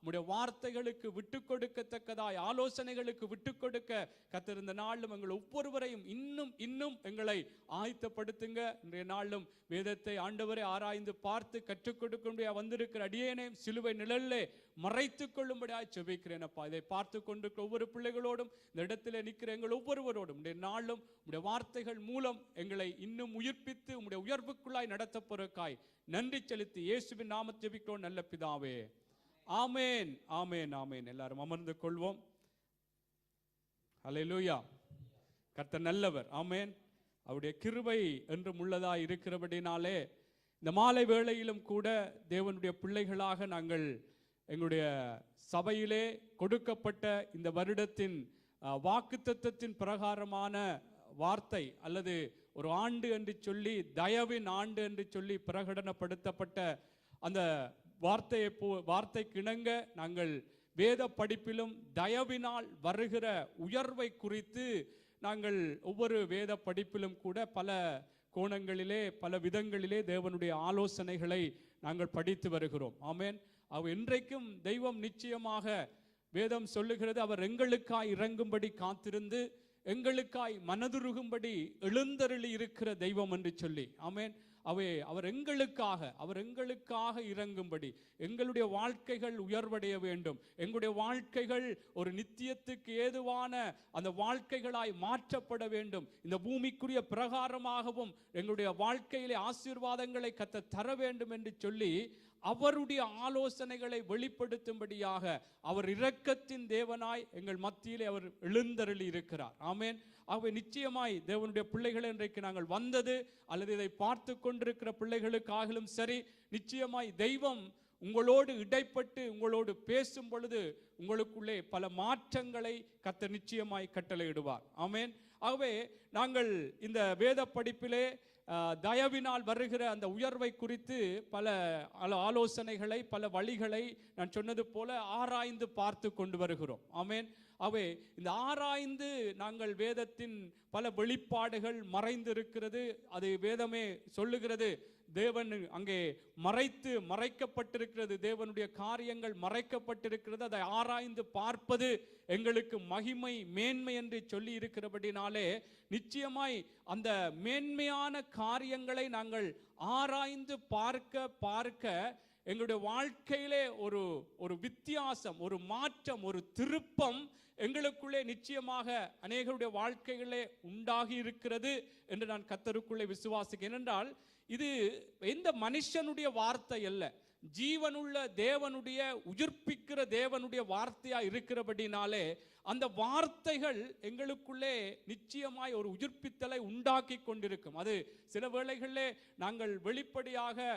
உம்முடைய வார்த்தைகளுக்கு விட்டு கொடுக்கத்தக்கதாய், ஆலோசனைகளுக்கு விட்டு கொடுக்க கர்த்தர் இந்த நாளும் எங்கள் ஒவ்வொருவரையும் இன்னும் எங்களை ஆயத்தப்படுத்துங்க. இன்றைய நாளும் வேதத்தை ஆண்டவரை ஆராய்ந்து பார்த்து கற்றுக் கொடுக்கும்படியா வந்திருக்கிற அடியேனையும் சிலுவை நிழலிலே மறைத்துக் கொள்ளும்படியாக ஜெபிக்கிறேன் அப்பா. இதை பார்த்து கொண்டிருக்கிற ஒவ்வொரு பிள்ளைகளோடும், இந்த இடத்திலே நிற்கிற எங்கள் ஒவ்வொருவரோடும் இன்றைய நாளும் உம்முடைய வார்த்தைகள் மூலம் எங்களை இன்னும் உயிர்ப்பித்து உம்முடைய உயர்வுக்குள்ளாய் நடத்த போறக்காய் நன்றி செலுத்தி இயேசுவின் நாமத்தில் ஜெபிக்கிறோம் நல்ல பிதாவே. ஆமேன், ஆமேன், ஆமேன். எல்லாரும் அமர்ந்து கொள்வோம். அல்லேலூயா. கர்த்தர் நல்லவர். ஆமேன். அவருடைய கிருபை என்றும் உள்ளதா இருக்கிறபடினாலே இந்த மாலை வேளையிலும் கூட தேவனுடைய பிள்ளைகளாக நாங்கள் எங்களுடைய சபையிலே கொடுக்கப்பட்ட இந்த வருடத்தின் வாக்குத்தத்தத்தின் பிரகாரமான வார்த்தை அல்லது ஒரு ஆண்டு என்று சொல்லி, தயவின் ஆண்டு என்று சொல்லி பிரகடனப்படுத்தப்பட்ட அந்த வார்த்தைக்கு இணங்க நாங்கள் வேத படிப்பிலும் தயவினால் வருகிற உயர்வை குறித்து நாங்கள் ஒவ்வொரு வேத படிப்பிலும் கூட பல கோணங்களிலே பல விதங்களிலே தேவனுடைய ஆலோசனைகளை நாங்கள் படித்து வருகிறோம். ஆமேன். இன்றைக்கும் தெய்வம் நிச்சயமாக வேதம் சொல்லுகிறது, அவர் எங்களுக்காய் இறங்கும்படி காத்திருந்து எங்களுக்காய் மனதுருகும்படி எழுந்தருளி இருக்கிற தெய்வம் என்று சொல்லி. ஆமேன். அவர் எங்களுக்காக இறங்கும்படி, எங்களுடைய வாழ்க்கைகள் உயர்வடைய வேண்டும், எங்களுடைய வாழ்க்கைகள் ஒரு நித்தியத்துக்கு ஏதுவான அந்த வாழ்க்கைகளாய் மாற்றப்பட வேண்டும், இந்த பூமிக்குரிய பிரகாரமாகவும் எங்களுடைய வாழ்க்கையிலே ஆசீர்வாதங்களை கர்த்தர் தர வேண்டும் என்று சொல்லி அவருடைய ஆலோசனைகளை வெளிப்படுத்தும்படியாக அவர் இரக்கத்தின் தேவனாய் எங்கள் மத்தியிலே அவர் எழுந்தருளி இருக்கிறார். ஆமேன். ஆகவே நிச்சயமாய் தேவனுடைய பிள்ளைகளை இன்றைக்கு நாங்கள் வந்தது அல்லது இதை பார்த்து கொண்டிருக்கிற பிள்ளைகளுக்காகலும் சரி, நிச்சயமாய் தெய்வம் உங்களோடு இடைப்பட்டு உங்களோடு பேசும் பொழுது உங்களுக்குள்ளே பல மாற்றங்களை கர்த்தர் நிச்சயமாய் கட்டளையிடுவார். ஆமேன். ஆகவே நாங்கள் இந்த வேத படிப்பிலே தயவினால் வருகிற அந்த உயர்வை குறித்து பல ஆலோசனைகளை பல வழிகளை நான் சொன்னது போல ஆராய்ந்து பார்த்து கொண்டு வருகிறோம். ஆமேன். அவை இந்த ஆராய்ந்து நாங்கள் வேதத்தின் பல வெளிப்பாடுகள் மறைந்து இருக்கிறது, அது வேதமே சொல்லுகிறது. தேவன் அங்கே மறைக்கப்பட்டிருக்கிறது, தேவனுடைய காரியங்கள் மறைக்கப்பட்டிருக்கிறது. அதை ஆராய்ந்து பார்ப்பது எங்களுக்கு மகிமை மேன்மை என்று சொல்லி இருக்கிறபடினாலே நிச்சயமாய் அந்த மேன்மையான காரியங்களை நாங்கள் ஆராய்ந்து பார்க்க எங்களுடைய வாழ்க்கையிலே ஒரு வித்தியாசம், ஒரு மாற்றம், ஒரு திருப்பம் எங்களுக்குள்ளே நிச்சயமாக அநேகருடைய வாழ்க்கைகளே உண்டாகி இருக்கிறது என்று நான் கர்த்தருக்குள்ளே விசுவாசிக்கிறேன். என்றால் இது எந்த மனுஷனுடைய வார்த்தை அல்ல, ஜீவனுள்ள தேவனுடைய உயிர்ப்பிக்கிற தேவனுடைய வார்த்தையா இருக்கிறபடினாலே அந்த வார்த்தைகள் எங்களுக்குள்ளே நிச்சயமாய் ஒரு உயிர்ப்பித்தலை உண்டாக்கி கொண்டிருக்கும். அது சில வேளைகளிலே நாங்கள் வெளிப்படையாக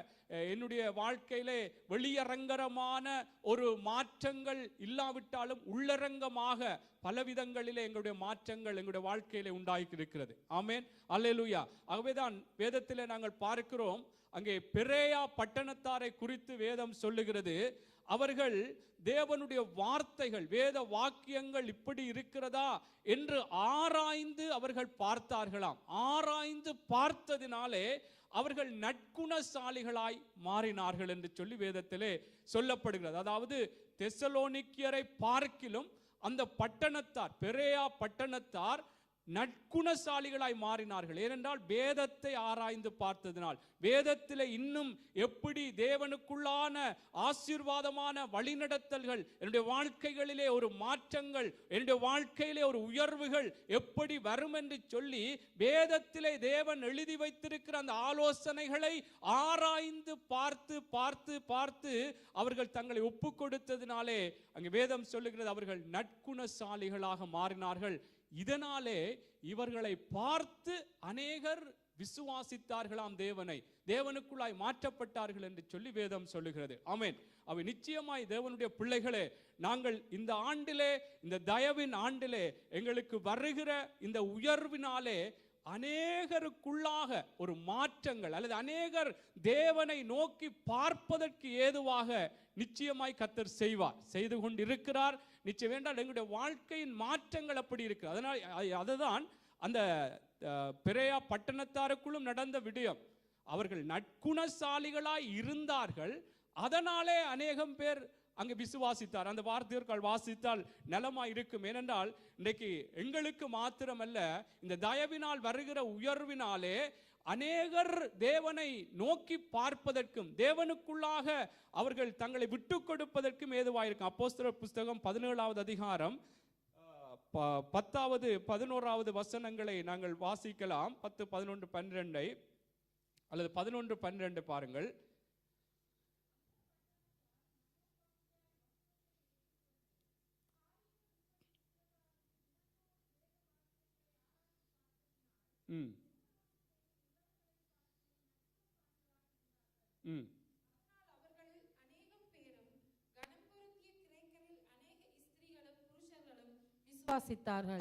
என்னுடைய வாழ்க்கையிலே வெளியரங்கரமான ஒரு மாற்றங்கள் இல்லாவிட்டாலும் உள்ளரங்கமாக பலவிதங்களிலே எங்களுடைய மாற்றங்கள் எங்களுடைய வாழ்க்கையிலே உண்டாகி இருக்கிறது. ஆமேன். அல்லேலூயா. ஆகவேதான் வேதத்திலே நாங்கள் பார்க்கிறோம், அங்கே பெரேயா பட்டணத்தாரை குறித்து வேதம் சொல்லுகிறது, அவர்கள் தேவனுடைய வார்த்தைகள் வேத வாக்கியங்கள் இப்படி இருக்கிறதா என்று ஆராய்ந்து அவர்கள் பார்த்தார்களாம். ஆராய்ந்து பார்த்ததினாலே அவர்கள் நற்குணசாலிகளாய் மாறினார்கள் என்று சொல்லி வேதத்திலே சொல்லப்படுகிறது. அதாவது தெசலோனிக்கியரை பார்க்கிலும் அந்த பட்டணத்தார், பெரேயா பட்டணத்தார் நற்குணசாலிகளாய் மாறினார்கள். ஏனென்றால் வேதத்தை ஆராய்ந்து பார்த்ததினால், வேதத்தில் இன்னும் எப்படி தேவனுக்குள்ளான ஆசீர்வாதமான வழிநடத்தல்கள், என்னுடைய வாழ்க்கைகளிலே ஒரு மாற்றங்கள், என்னுடைய வாழ்க்கையிலே ஒரு உயர்வுகள் எப்படி வரும் என்று சொல்லி வேதத்திலே தேவன் எழுதி வைத்திருக்கிற அந்த ஆலோசனைகளை ஆராய்ந்து பார்த்து அவர்கள் தங்களை ஒப்பு கொடுத்ததினாலே அங்கே வேதம் சொல்லுகிறது, அவர்கள் நற்குணசாலிகளாக மாறினார்கள். இதனாலே இவர்களை பார்த்து அநேகர் விசுவாசித்தார்களாம், தேவனுக்குள்ளாய் மாற்றப்பட்டார்கள் என்று சொல்லி வேதம் சொல்லுகிறது. ஆமென். அவை நிச்சயமாய் தேவனுடைய பிள்ளைகளே, நாங்கள் இந்த ஆண்டிலே, இந்த தயவின் ஆண்டிலே எங்களுக்கு வருகிற இந்த உயர்வினாலே அநேகருக்குள்ளாக ஒரு மாற்றங்கள் அல்லது அநேகர் தேவனை நோக்கி பார்ப்பதற்கு ஏதுவாக நிச்சயமாய் கர்த்தர் செய்து கொண்டிருக்கிறார். நிச்சயம் வேண்டாம், எங்களுடைய வாழ்க்கையின் மாற்றங்கள் அப்படி இருக்கு. அதனால் அதுதான் அந்த பெரேயா பட்டணத்தாருக்குள்ளும் நடந்த விடயம். அவர்கள் நற்குணசாலிகளாய் இருந்தார்கள், அதனாலே அநேகம் பேர் அங்கே விசுவாசித்தார். அந்த வார்த்தைகள் வாசித்தால் நலமா இருக்கும். ஏனென்றால் இன்றைக்கு எங்களுக்கு மாத்திரமல்ல, இந்த தயவினால் வருகிற உயர்வினாலே அநேகர் தேவனை நோக்கி பார்ப்பதற்கும் தேவனுக்குள்ளாக அவர்கள் தங்களை விட்டு கொடுப்பதற்கும் ஏதுவாயிருக்கும். அப்போஸ்தலர் புஸ்தகம் 17வது அதிகாரம் 10வது 11வது வசனங்களை நாங்கள் வாசிக்கலாம். 10, 11, 12 அல்லது 11, 12 பாருங்கள்.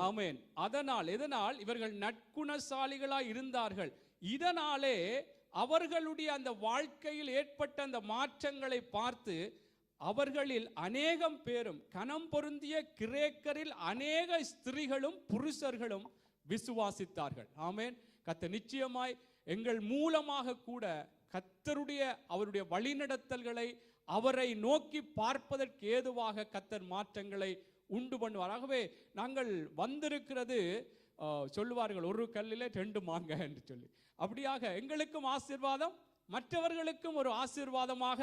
ஆமென். அதனால் எதனால் இவர்கள் நற்குணசாலிகளாய் இருந்தார்கள். இதனாலே அவர்களுடைய அந்த வாழ்க்கையில் ஏற்பட்ட அந்த மாற்றங்களை பார்த்து அவர்களில் அநேகம் பேரும் கனம் பொருந்திய கிரேக்கரில் அநேக ஸ்திரீகளும் புருஷர்களும் விசுவாசித்தார்கள். ஆமென். கர்த்தர் நிச்சயமாய் எங்கள் மூலமாக கூட கர்த்தருடைய அவருடைய வழிநடத்தல்களை அவரை நோக்கி பார்ப்பதற்கு ஏதுவாக கர்த்தர் மாற்றங்களை உண்டு பண்ணுவார். ஆகவே நாங்கள் வந்திருக்கிறது, சொல்லுவார்கள் ஒரு கல்லிலே 2 மாங்காய் என்று சொல்லி, அப்படியாக எங்களுக்கும் ஆசீர்வாதம் மற்றவர்களுக்கும் ஒரு ஆசீர்வாதமாக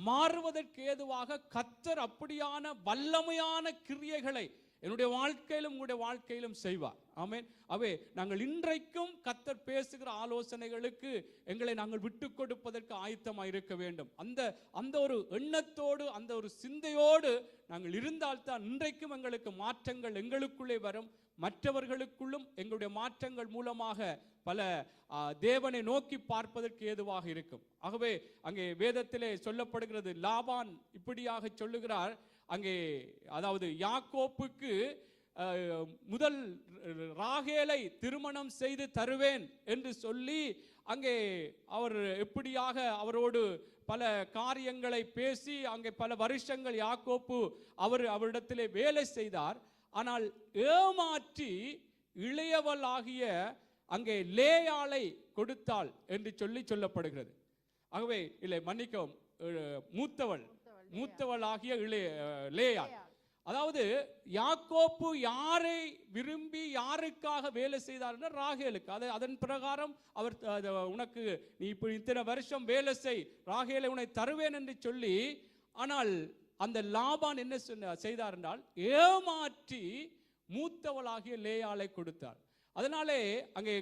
மாறுவதற்கு ஏதுவாக கர்த்தர் அப்படியான வல்லமையான கிரியைகளை என்னுடைய வாழ்க்கையிலும் உங்களுடைய வாழ்க்கையிலும் செய்வார். ஆமென். அவே நாங்கள் இன்றைக்கும் கர்த்தர் பேசுகிற ஆலோசனைகளுக்கு எங்களை நாங்கள் விட்டு கொடுப்பதற்கு ஆயத்தமாக இருக்க வேண்டும். அந்த ஒரு எண்ணத்தோடு அந்த ஒரு சிந்தையோடு நாங்கள் இருந்தால்தான் இன்றைக்கும் எங்களுக்கு மாற்றங்கள் எங்களுக்குள்ளே வரும். மற்றவர்களுக்குள்ளும் எங்களுடைய மாற்றங்கள் மூலமாக பல தேவனை நோக்கி பார்ப்பதற்கு ஏதுவாக இருக்கும். ஆகவே அங்கே வேதத்திலே சொல்லப்படுகிறது, லாபான் இப்படியாக சொல்லுகிறார். அங்கே அதாவது யாக்கோப்புக்கு முதல் ராகேலை திருமணம் செய்து தருவேன் என்று சொல்லி அங்கே அவர் எப்படியாக அவரோடு பல காரியங்களை பேசி அங்கே பல வருஷங்கள் யாக்கோப்பு அவரிடத்திலே வேலை செய்தார். ஆனால் ஏமாற்றி இளையவளாகிய அங்கே லேயாளை கொடுத்தாள் என்று சொல்லப்படுகிறது. ஆகவே இல்லை, மன்னிக்கவும், மூத்தவளாகிய லேயாள். அதாவது யாக்கோப்பு யாரை விரும்பி யாருக்காக வேலை செய்தார்? ராகேலுக்கு. அதன் பிரகாரம் அவர் உனக்கு நீ இப்படி இத்தனை வருஷம் வேலை செய், ராகேலை உன்னை தருவேன் என்று சொல்லி, ஆனால் அந்த லாபான் என்ன செய்தார் என்றால் ஏமாற்றி மூத்தவளாகிய லேயாளை கொடுத்தார். அதனாலே அங்கே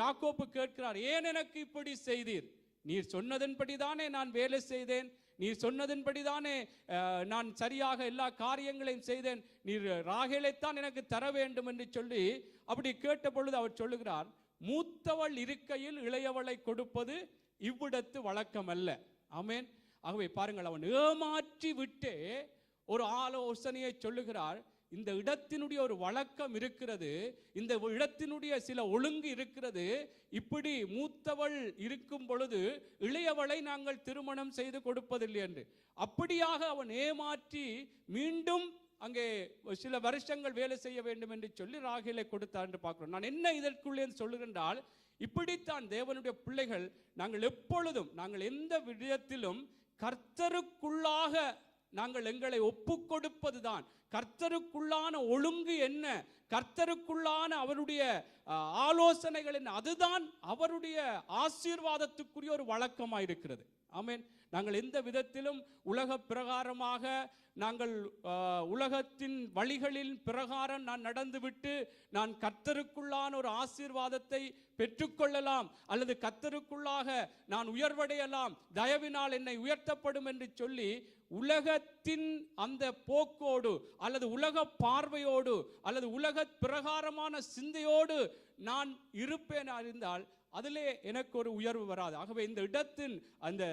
யாக்கோப்பு கேட்கிறார், ஏன் எனக்கு இப்படி செய்தீர்? நீர் சொன்னதன்படிதானே நான் வேலை செய்தேன், நீர் சொன்னதன்படிதானே நான் சரியாக எல்லா காரியங்களையும் செய்தேன், நீர் ராகேலைத்தான் எனக்கு தர வேண்டும் என்று சொல்லி அப்படி கேட்ட பொழுது அவர் சொல்லுகிறார், மூத்தவள் இருக்கையில் இளையவளை கொடுப்பது இவ்விடத்து வழக்கம் அல்ல. ஆமென். ஆகவே பாருங்கள், அவன் ஏமாற்றி விட்டே ஒரு ஆலோசனையை சொல்லுகிறார். இந்த இடத்தினுடைய ஒரு வழக்கம் இருக்கிறது, இந்த இடத்தினுடைய சில ஒழுங்கு இருக்கிறது. இப்படி மூத்தவள் இருக்கும் பொழுது இளையவளை நாங்கள் திருமணம் செய்து கொடுப்பதில்லை என்று அப்படியாக அவன் ஏமாற்றி மீண்டும் அங்கே சில வருஷங்கள் வேலை செய்ய வேண்டும் என்று சொல்லி ராகேலை கொடுத்தார் என்று பார்க்கிறோம். நான் என்ன இதற்குள்ளே சொல்லுகின்றால், இப்படித்தான் தேவனுடைய பிள்ளைகள் நாங்கள் எப்பொழுதும் நாங்கள் எந்த விடயத்திலும் கர்த்தருக்குள்ளாக நாங்கள் எங்களை ஒப்பு கொடுப்பதுதான். கர்த்தருக்குள்ளான ஒழுங்கு என்ன, கர்த்தருக்குள்ளான அவருடைய ஆலோசனைகள் என்ன, அதுதான் அவருடைய ஆசீர்வாதத்துக்குரிய ஒரு வழக்கமாக இருக்கிறது. ஆமென். நாங்கள் எந்த விதத்திலும் உலக பிரகாரமாக நாங்கள் உலகத்தின் வழிகளில் பிரகாரம் நான் நடந்துவிட்டு நான் கர்த்தருக்குள்ளான ஒரு ஆசீர்வாதத்தை பெற்றுக்கொள்ளலாம் அல்லது கர்த்தருக்குள்ளாக நான் உயர்வடையலாம், தயவினால் என்னை உயர்த்தப்படும் என்று சொல்லி உலகத்தின் அந்த போக்கோடு அல்லது உலக பார்வையோடு அல்லது உலக பிரகாரமான சிந்தையோடு நான் இருப்பேன் அறிந்தால் அதிலே எனக்கு ஒரு உயர்வு வராது. ஆகவே இந்த இடத்தின் அந்த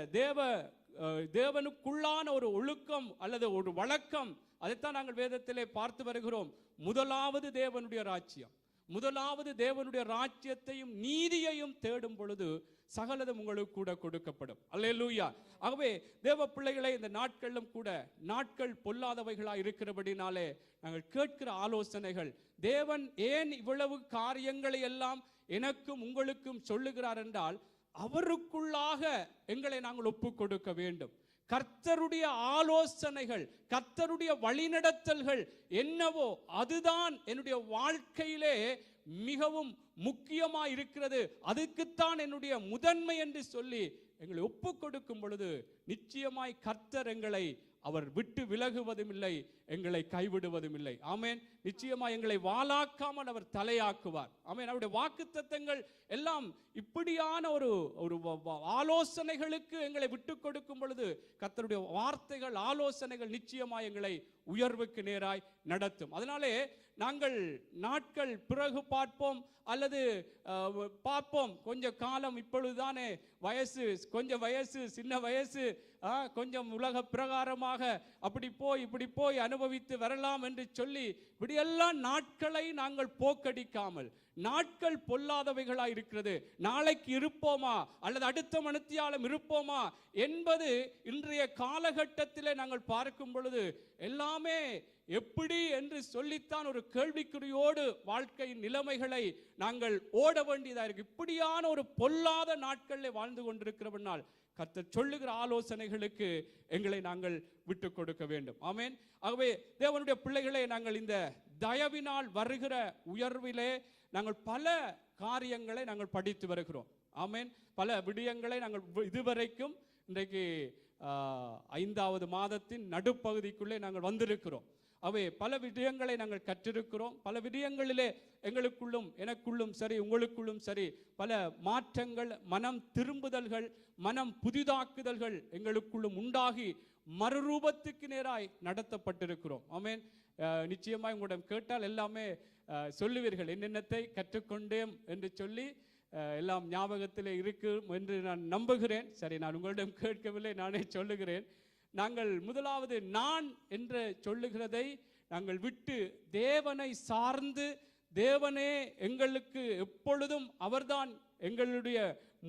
தேவனுக்குள்ளான ஒரு ஒழுக்கம் அல்லது ஒரு வழக்கம், அதைத்தான் நாங்கள் வேதத்திலே பார்த்து வருகிறோம். முதலாவது தேவனுடைய ராஜ்யம், முதலாவது தேவனுடைய ராஜ்யத்தையும் நீதியையும் தேடும் பொழுது சகலதும் உங்களுக்கு கூட கொடுக்கப்படும். அல்லேலூயா. ஆகவே தேவ பிள்ளைகளை, இந்த நாட்களிலும் கூட நாட்கள் பொல்லாதவைகளாக இருக்கிறபடினாலே நாங்கள் கேட்கிற ஆலோசனைகள், தேவன் ஏன் இவ்வளவு காரியங்களை எல்லாம் எனக்கும் உங்களுக்கும் சொல்லுகிறார் என்றால் அவருக்குள்ளாக எங்களை நாங்கள் ஒப்பு கொடுக்க வேண்டும். கர்த்தருடைய ஆலோசனைகள், கர்த்தருடைய வழிநடத்தல்கள் என்னவோ அதுதான் என்னுடைய வாழ்க்கையிலே மிகவும் முக்கியமாக இருக்கிறது, அதுக்குத்தான் என்னுடைய முதன்மை என்று சொல்லி எங்களை ஒப்பு கொடுக்கும் பொழுது நிச்சயமாய் கர்த்தர் எங்களை அவர் விட்டு விலகுவதும் இல்லை, எங்களை கைவிடுவதும் இல்லை. ஆமென். நிச்சயமா எங்களை வாளாக்காமல் அவர் தலையாக்குவார். ஆமென். அவருடைய வாக்குத்தத்தங்கள் எல்லாம் இப்படியான ஒரு ஆலோசனைகளுக்கு எங்களை விட்டு கொடுக்கும் பொழுது கர்த்தருடைய வார்த்தைகள், ஆலோசனைகள் நிச்சயமா எங்களை உயர்வுக்கு நேராய் நடத்தும். அதனாலே நாங்கள் நாட்கள் பிறகு பார்ப்போம் அல்லது பார்ப்போம், கொஞ்ச காலம் இப்பொழுதுதானே வயசு, கொஞ்சம் வயசு, சின்ன வயசு, கொஞ்சம் உலக பிரகாரமாக அப்படி போய் இப்படி போய் அனுபவித்து வரலாம் என்று சொல்லி இப்படியெல்லாம் நாட்களை நாங்கள் போக்கடிக்காமல், நாட்கள் பொல்லாதவைகளாய் இருக்கிறது, நாளைக்கு இருப்போமா அல்லது அடுத்த மணித்தியாலம் இருப்போமா என்பது இன்றைய காலகட்டத்திலே நாங்கள் பார்க்கும் பொழுது எல்லாமே எப்படி என்று சொல்லித்தான் ஒரு கேள்விக்குறியோடு வாழ்க்கையின் நிலைமைகளை நாங்கள் ஓட வேண்டியதாக இருக்கு. இப்படியான ஒரு பொல்லாத நாட்களில் வாழ்ந்து கொண்டிருக்கிறவனால் கர்த்தர் சொல்லுகிற ஆலோசனைகளுக்கு எங்களை நாங்கள் விட்டு கொடுக்க வேண்டும். ஆமென். ஆகவே தேவனுடைய பிள்ளைகளை, நாங்கள் இந்த தயவினால் வருகிற உயர்விலே நாங்கள் பல காரியங்களை நாங்கள் படித்து வருகிறோம். ஆமென். பல விடயங்களை நாங்கள் இதுவரைக்கும் இன்றைக்கு 5வது மாதத்தின் நடுப்பகுதிக்குள்ளே நாங்கள் வந்திருக்கிறோம். அவை பல விடயங்களை நாங்கள் கற்றிருக்கிறோம். பல விடயங்களிலே எங்களுக்குள்ளும், எனக்குள்ளும் சரி, உங்களுக்குள்ளும் சரி, பல மாற்றங்கள், மனம் திரும்புதல்கள், மனம் புதிதாக்குதல்கள் எங்களுக்குள்ளும் உண்டாகி மறுரூபத்துக்கு நேராய் நடத்தப்பட்டிருக்கிறோம். ஆமென். நிச்சயமாக உங்களிடம் கேட்டால் எல்லாமே சொல்லுவீர்கள், என்னென்னத்தை கற்றுக்கொண்டேன் என்று சொல்லி எல்லாம் ஞாபகத்திலே இருக்கும் என்று நான் நம்புகிறேன். சரி, நான் உங்களிடம் கேட்கவில்லை, நானே சொல்லுகிறேன். நாங்கள் முதலாவது நான் என்று சொல்லுகிறதை நாங்கள் விட்டு தேவனை சார்ந்து, தேவனே எங்களுக்கு எப்பொழுதும் அவர்தான் எங்களுடைய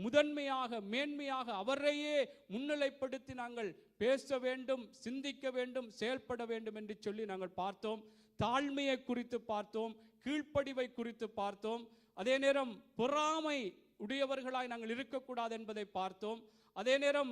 முதன்மையாக, மேன்மையாக, அவரையே முன்னிலைப்படுத்தி நாங்கள் பேச வேண்டும், சிந்திக்க வேண்டும், செயல்பட வேண்டும் என்று சொல்லி நாங்கள் பார்த்தோம். தாழ்மையை குறித்து பார்த்தோம், கீழ்ப்படிவை குறித்து பார்த்தோம். அதே நேரம் பொறாமை உடையவர்களாய் நாங்கள் இருக்கக்கூடாது என்பதை பார்த்தோம். அதே நேரம்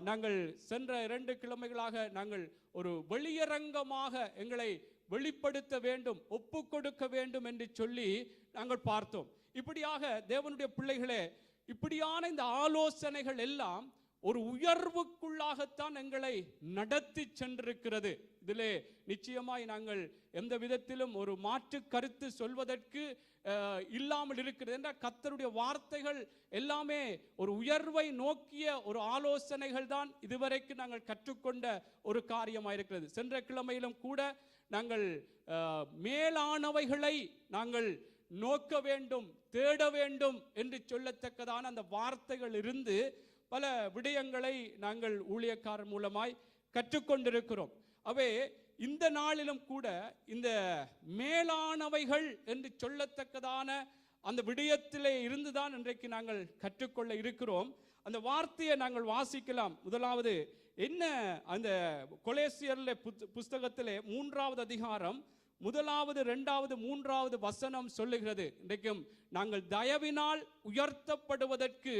நாங்கள் சென்ற 2 கிழமைகளாக நாங்கள் ஒரு வெளியரங்கமாக எங்களை வெளிப்படுத்த வேண்டும், ஒப்பு கொடுக்க வேண்டும் என்று சொல்லி நாங்கள் பார்த்தோம். இப்படியாக தேவனுடைய பிள்ளைகளே, இப்படியான இந்த ஆலோசனைகள் எல்லாம் ஒரு உயர்வுக்குள்ளாகத்தான் எங்களை நடத்தி சென்றிருக்கிறது. இதிலே நிச்சயமாய் நாங்கள் எந்த விதத்திலும் ஒரு மாற்று கருத்து சொல்வதற்கு இல்லாமல் இருக்கிறது. என்றால் கர்த்தருடைய வார்த்தைகள் எல்லாமே ஒரு உயர்வை நோக்கிய ஒரு ஆலோசனைகள் தான் இதுவரைக்கும் நாங்கள் கற்றுக்கொண்ட ஒரு காரியமாயிருக்கிறது. சென்ற கிழமையிலும் கூட நாங்கள் மேலானவைகளை நாங்கள் நோக்க வேண்டும், தேட வேண்டும் என்று சொல்லத்தக்கதான அந்த வார்த்தைகள் இருந்து பல விடயங்களை நாங்கள் ஊழியக்காரர் மூலமாய் கற்றுக்கொண்டிருக்கிறோம். அவை இந்த நாளிலும் கூட இந்த மேலானவைகள் என்று சொல்லத்தக்கதான அந்த விடயத்திலே இருந்துதான் இன்றைக்கு நாங்கள் கற்றுக்கொள்ள இருக்கிறோம். அந்த வார்த்தையை நாங்கள் வாசிக்கலாம். முதலாவது என்ன, அந்த கொலேசியர்ல புஸ்தகத்திலே 3வது அதிகாரம் 1வது 2வது 3வது வசனம் சொல்லுகிறது, இன்றைக்கும் நாங்கள் தயவினால் உயர்த்தப்படுவதற்கு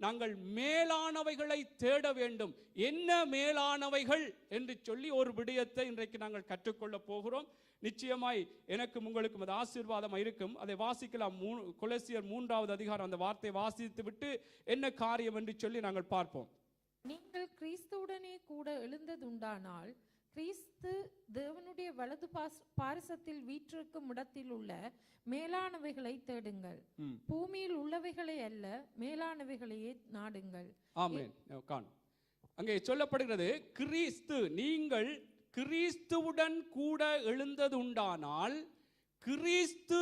நாங்கள் மேலானவைகளை தேட வேண்டும். என்ன மேலானவைகள் என்று சொல்லி ஒரு விடயத்தை இன்றைக்கு நாங்கள் கற்றுக்கொள்ள போகிறோம். நிச்சயமாய் எனக்கும் உங்களுக்கும் அது ஆசீர்வாதம் இருக்கும். அதை வாசிக்கலாம். கொலேசியர் 3வது அதிகாரம் அந்த வார்த்தையை வாசித்து விட்டு என்ன காரியம் என்று சொல்லி நாங்கள் பார்ப்போம். நீங்கள் கிறிஸ்துவுடனே கூட எழுந்ததுண்டானால் கிறிஸ்து தேவனுடைய வலது பாரிசத்தில் வீற்றிருக்கும் இடத்தில் உள்ள மேலானவைகளை தேடுங்கள், பூமியில் உள்ளவைகளை அல்ல மேலானவைகளையே நாடுங்கள். ஆமென். அங்கே சொல்லப்படுகிறது, கிறிஸ்து, நீங்கள் கிறிஸ்துவுடன் கூட எழுந்ததுண்டானால் கிறிஸ்து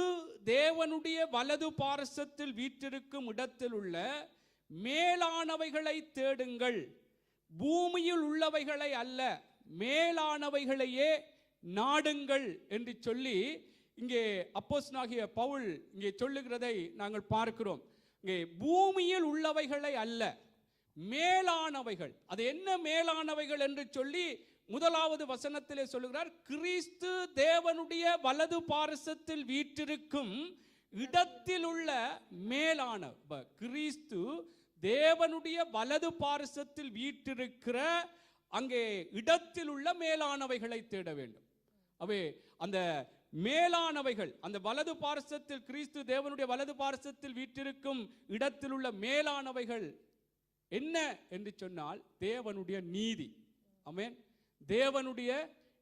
தேவனுடைய வலது பாரிசத்தில் வீற்றிருக்கும் இடத்தில் உள்ள மேலானவைகளை தேடுங்கள், பூமியில் உள்ளவைகளை அல்ல மேலானவைகளையே நாடுங்கள் என்று சொல்லி இங்கே அப்போஸ்தலனாகிய பவுல் இங்கே சொல்லுகிறதை நாங்கள் பார்க்கிறோம். இங்கே பூமியில் உள்ளவைகளை அல்ல மேலானவைகள். அது என்ன மேலானவைகள் என்று சொல்லி 1வது வசனத்திலே சொல்லுகிறார், கிறிஸ்து தேவனுடைய வலது பாரிசத்தில் வீற்றிருக்கும் இடத்தில் உள்ள மேலான, கிறிஸ்து தேவனுடைய வலது பாரிசத்தில் வீற்றிருக்கிற அங்கே இடத்தில் உள்ள மேலானவைகளை தேட வேண்டும். அவை அந்த மேலானவைகள், அந்த வலது பார்சத்தில் கிறிஸ்து தேவனுடைய வலது பார்சத்தில் வீற்றிருக்கும் இடத்தில் உள்ள மேலானவைகள் என்ன என்று சொன்னால் தேவனுடைய நீதி. ஆமென். தேவனுடைய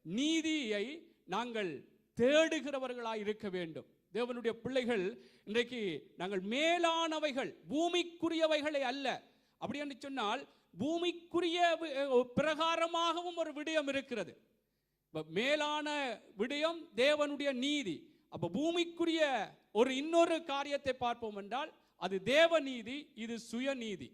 நீதியை நாங்கள் தேடுகிறவர்களாய் இருக்க வேண்டும். தேவனுடைய பிள்ளைகள் இன்றைக்கு நாங்கள் மேலானவைகள், பூமிக்குரியவைகளை அல்ல. அப்படி என்று சொன்னால் பூமிக்குரிய பிரகாரமாகவும் ஒரு விடயம் இருக்கிறது. மேலான விடயம் தேவனுடைய நீதி. அப்ப பூமிக்குரிய ஒரு இன்னொரு காரியத்தை பார்ப்போம் என்றால் அது தேவநீதி, இது சுயநீதி.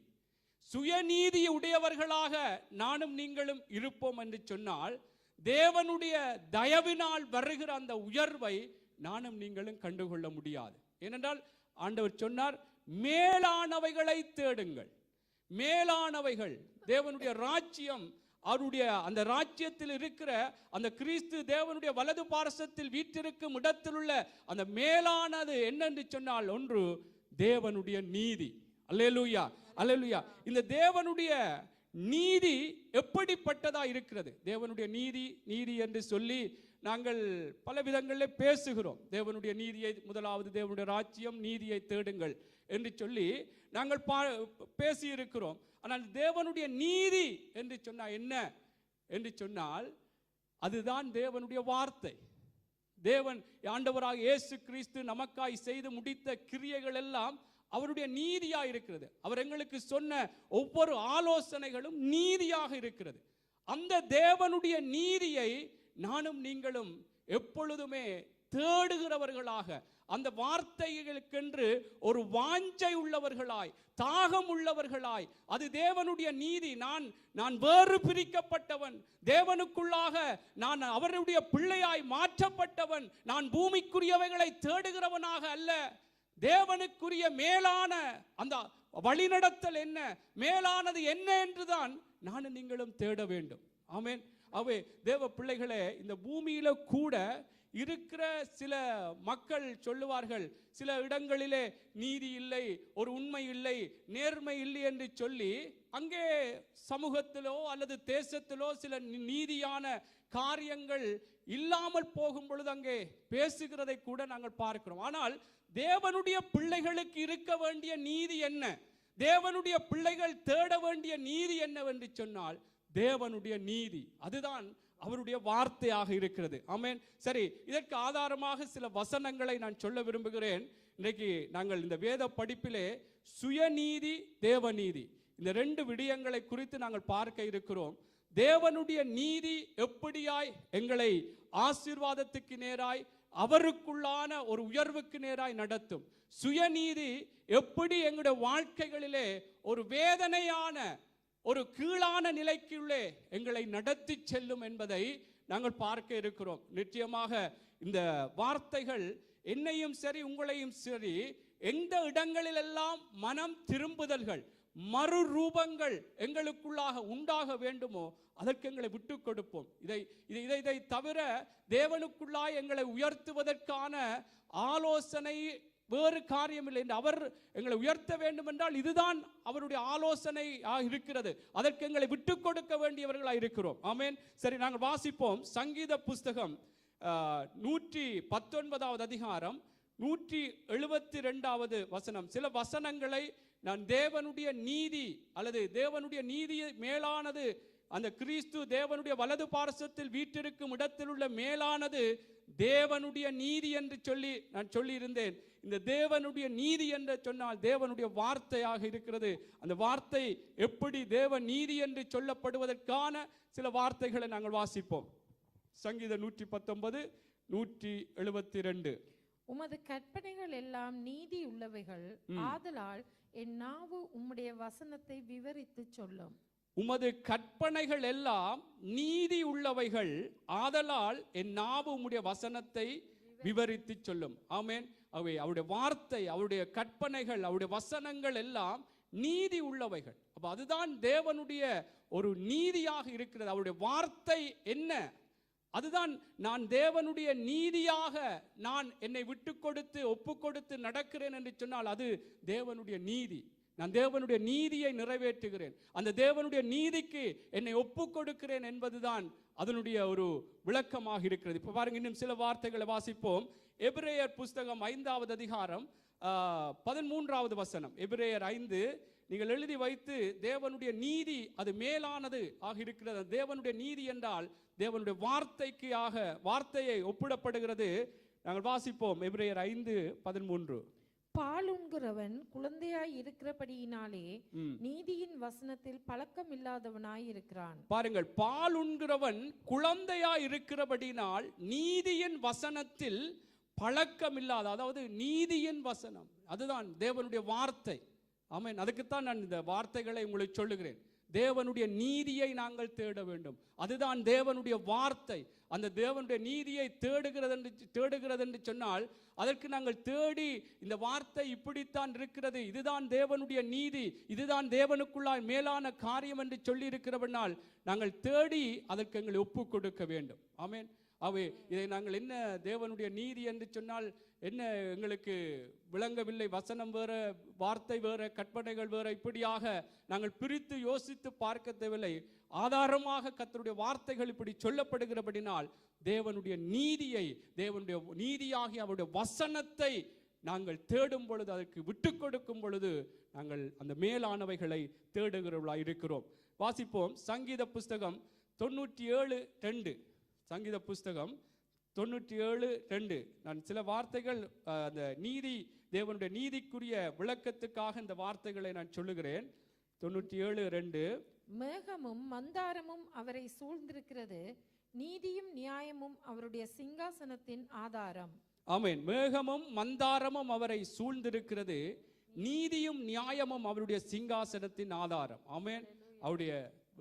சுயநீதி உடையவர்களாக நானும் நீங்களும் இருப்போம் என்று சொன்னால் தேவனுடைய தயவினால் வருகிற அந்த உயர்வை நானும் நீங்களும் கண்டுகொள்ள முடியாது. ஏனென்றால் ஆண்டவர் சொன்னார், மேலானவைகளை தேடுங்கள். மேலானவைகள், தேவனுடைய ராஜ்யம், அவருடைய அந்த ராஜ்யத்தில் இருக்கிற அந்த கிறிஸ்து தேவனுடைய வலது பார்சத்தில் வீற்றிருக்கும் இடத்தில் உள்ள அந்த மேலானது என்னென்று சொன்னால் ஒன்று தேவனுடைய நீதி. அல்லேலூயா, அல்லேலூயா. இந்த தேவனுடைய நீதி எப்படிப்பட்டதா இருக்கிறது? தேவனுடைய நீதி நீதி என்று சொல்லி நாங்கள் பல விதங்களில் பேசுகிறோம். தேவனுடைய நீதியை, முதலாவது தேவனுடைய ராஜ்யம், நீதியை தேடுங்கள் என்று சொல்லி நாங்கள் பேசி இருக்கிறோம். ஆனால் தேவனுடைய நீதி என்று சொன்னால் என்ன என்று சொன்னால் அதுதான் தேவனுடைய வார்த்தை. தேவன் ஆண்டவராக இயேசு கிறிஸ்து நமக்காய் செய்து முடித்த கிரியைகள் எல்லாம் அவருடைய நீதியா இருக்கிறது. அவர் எங்களுக்கு சொன்ன ஒவ்வொரு ஆலோசனைகளும் நீதியாக இருக்கிறது. அந்த தேவனுடைய நீதியை நானும் நீங்களும் எப்பொழுதுமே தேடுகிறவர்களாக, அந்த வார்த்தைகளுக்கென்று ஒரு வாஞ்சை உள்ளவர்களாய், தாகம் உள்ளவர்களாய், அது தேவனுடைய நீதி. நான் வேறு பிரிக்கப்பட்டவன், தேவனுக்குள்ளாக நான் அவருடைய பிள்ளையாய் மாற்றப்பட்டவன், நான் பூமிக்குரியவைகளை தேடுகிறவனாக அல்ல, தேவனுக்குரிய மேலான அந்த வழிநடத்தல் என்ன, மேலானது என்ன என்றுதான் நானும் நீங்களும் தேட வேண்டும். ஆமென். அவை தேவ பிள்ளைகளே, இந்த பூமியில கூட இருக்கிற சில மக்கள் சொல்லுவார்கள், சில இடங்களிலே நீதி இல்லை, ஒரு உண்மை இல்லை, நேர்மை இல்லை என்று சொல்லி அங்கே சமூகத்திலோ அல்லது தேசத்திலோ சில நீதியான காரியங்கள் இல்லாமல் போகும் பொழுது அங்கே பேசுகிறதை கூட நாங்கள் பார்க்கிறோம். ஆனால் தேவனுடைய பிள்ளைகளுக்கு இருக்க வேண்டிய நீதி என்ன, தேவனுடைய பிள்ளைகள் தேட வேண்டிய நீதி என்னவென்று சொன்னால் தேவனுடைய நீதி, அதுதான் அவருடைய வார்த்தையாக இருக்கிறது. ஆமென். சரி, இதற்கு ஆதாரமாக சில வசனங்களை நான் சொல்ல விரும்புகிறேன். இன்றைக்கு நாங்கள் இந்த வேத படிப்பிலே சுயநீதி, தேவநீதி, இந்த ரெண்டு விடயங்களை குறித்து நாங்கள் பார்க்க இருக்கிறோம். தேவனுடைய நீதி எப்படியாய் எங்களை ஆசீர்வாதத்துக்கு நேராய், அவருக்குள்ளான ஒரு உயர்வுக்கு நேராய் நடத்தும். சுயநீதி எப்படி எங்களுடைய வாழ்க்கைகளிலே ஒரு வேதனையான, ஒரு கீழான நிலைக்குள்ளே எங்களை நடத்தி செல்லும் என்பதை நாங்கள் பார்க்க இருக்கிறோம். நிச்சயமாக இந்த வார்த்தைகள் என்னையும் சரி உங்களையும் சரி எந்த இடங்களிலெல்லாம் மனம் திரும்புதல்கள், மறுரூபங்கள் எங்களுக்குள்ளாக உண்டாக வேண்டுமோ அதற்கு எங்களை விட்டு கொடுப்போம். இதை தவிர தேவனுக்குள்ளாய் எங்களை உயர்த்துவதற்கான ஆலோசனை வேறு காரியம் இல்லை. அவர் எங்களை உயர்த்த வேண்டும் என்றால் இதுதான் அவருடைய ஆலோசனை இருக்கிறது. அதற்கு எங்களை விட்டு கொடுக்க வேண்டியவர்களாக இருக்கிறோம். ஆமென். சரி, நாங்கள் வாசிப்போம். சங்கீத புஸ்தகம் 119வது அதிகாரம் 172வது வசனம். சில வசனங்களை நான் தேவனுடைய நீதி அல்லது தேவனுடைய நீதி மேலானது, அந்த கிறிஸ்து தேவனுடைய வலது பார்சத்தில் வீற்றிருக்கும் இடத்தில் உள்ள மேலானது தேவனுடைய நீதி என்று சொல்லி நான் சொல்லி இருந்தேன். இந்த தேவனுடைய நீதி என்று சொன்னால் தேவனுடைய வார்த்தையாக இருக்கிறது. அந்த வார்த்தை எப்படி தேவ நீதி என்று சொல்லப்படுவதற்கான சில வார்த்தைகளை நாங்கள் வாசிப்போம். சங்கீதம் 119 172. உமது கற்பனைகள் எல்லாம் நீதி உள்ளவைகள், ஆதலால் என் நாவு உம்முடைய வசனத்தை விவரித்து சொல்லும். உமது கற்பனைகள் எல்லாம் நீதி உள்ளவைகள், ஆதலால் என் நாவு உம்முடைய வசனத்தை விவரித்து சொல்லும். ஆமென். அவருடைய வார்த்தை, அவருடைய கற்பனைகள், அவருடைய வசனங்கள் எல்லாம் நீதி உள்ளவைகள். அப்ப அதுதான் தேவனுடைய ஒரு நீதியாக இருக்கிறது. அவருடைய வார்த்தை என்ன, அதுதான் நான் தேவனுடைய நீதியாக நான் என்னை விட்டு கொடுத்து ஒப்பு கொடுத்து நடக்கிறேன் என்று சொன்னால் அது தேவனுடைய நீதி. நான் தேவனுடைய நீதியை நிறைவேற்றுகிறேன், அந்த தேவனுடைய நீதிக்கு என்னை ஒப்புக் கொடுக்கிறேன் என்பதுதான் அதனுடைய ஒரு விளக்கமாக இருக்கிறது. இப்போ பாருங்க, இன்னும் சில வார்த்தைகளை வாசிப்போம். எபிரேயர் புஸ்தகம் 5வது அதிகாரம் 13வது வசனம். எபிரேயர் 5 நீங்கள் எழுதி வைத்து, தேவனுடைய நீதி அது மேலானது ஆக இருக்கிறது. தேவனுடைய நீதி என்றால் தேவனுடைய வார்த்தையை ஒப்பிடப்படுகிறது. நாங்கள் வாசிப்போம் எபிரேயர் 5:13. பாலுண்கிறவன் குழந்தையாய் இருக்கிறபடியினாலே நீதியின் வசனத்தில் பழக்கம் இல்லாதவனாய் இருக்கிறான். பாருங்கள், பால் உண்கிறவன் குழந்தையாய் இருக்கிறபடினால் நீதியின் வசனத்தில் பழக்கம் இல்லாத, அதாவது நீதியின் வசனம் அதுதான் தேவனுடைய வார்த்தை. ஆமென். அதுக்குத்தான் நான் இந்த வார்த்தைகளை உங்களுக்கு சொல்லுகிறேன். தேவனுடைய நீதியை நாங்கள் தேட வேண்டும். அதுதான் தேவனுடைய வார்த்தை. அந்த தேவனுடைய நீதியை தேடுகிறது என்று சொன்னால், அதற்கு நாங்கள் தேடி இந்த வார்த்தை இப்படித்தான் இருக்கிறது, இதுதான் தேவனுடைய நீதி, இதுதான் தேவனுக்குள்ளாய் மேலான காரியம் என்று சொல்லி இருக்கிறபடினால் நாங்கள் தேடி அதற்கு எங்களை ஒப்பு கொடுக்க வேண்டும். ஆமென். இதை நாங்கள் என்ன தேவனுடைய நீதி என்று சொன்னால் என்ன எங்களுக்கு விளங்கவில்லை. வசனம் வேற, வார்த்தை வேற, கற்பனைகள் வேற, இப்படியாக நாங்கள் பிரித்து யோசித்து பார்க்க தேவையில்லை. ஆதாரமாக கர்த்தருடைய வார்த்தைகள் இப்படி சொல்லப்படுகிறபடினால் தேவனுடைய நீதியாகி அவருடைய வசனத்தை நாங்கள் தேடும் பொழுது, அதற்கு விட்டு கொடுக்கும் பொழுது நாங்கள் அந்த மேலானவைகளை தேடுகிறவர்களாக இருக்கிறோம். வாசிப்போம் சங்கீத புஸ்தகம் 97:2. சங்கீத புஸ்தகம் 97:2. நான் சில வார்த்தைகள் அந்த தேவனுடைய நீதிக்குரிய விளக்கத்துக்காக இந்த வார்த்தைகளை நான் சொல்லுகிறேன். 97:2. மேகமும் மந்தாரமும் அவரை சூழ்ந்திருக்கிறது, நீதியும் நியாயமும் அவருடைய சிங்காசனத்தின் ஆதாரம். ஆமென். மேகமும் மந்தாரமும் அவரை சூழ்ந்திருக்கிறது, நீதியும் நியாயமும் அவருடைய சிங்காசனத்தின் ஆதாரம். ஆமென். அவருடைய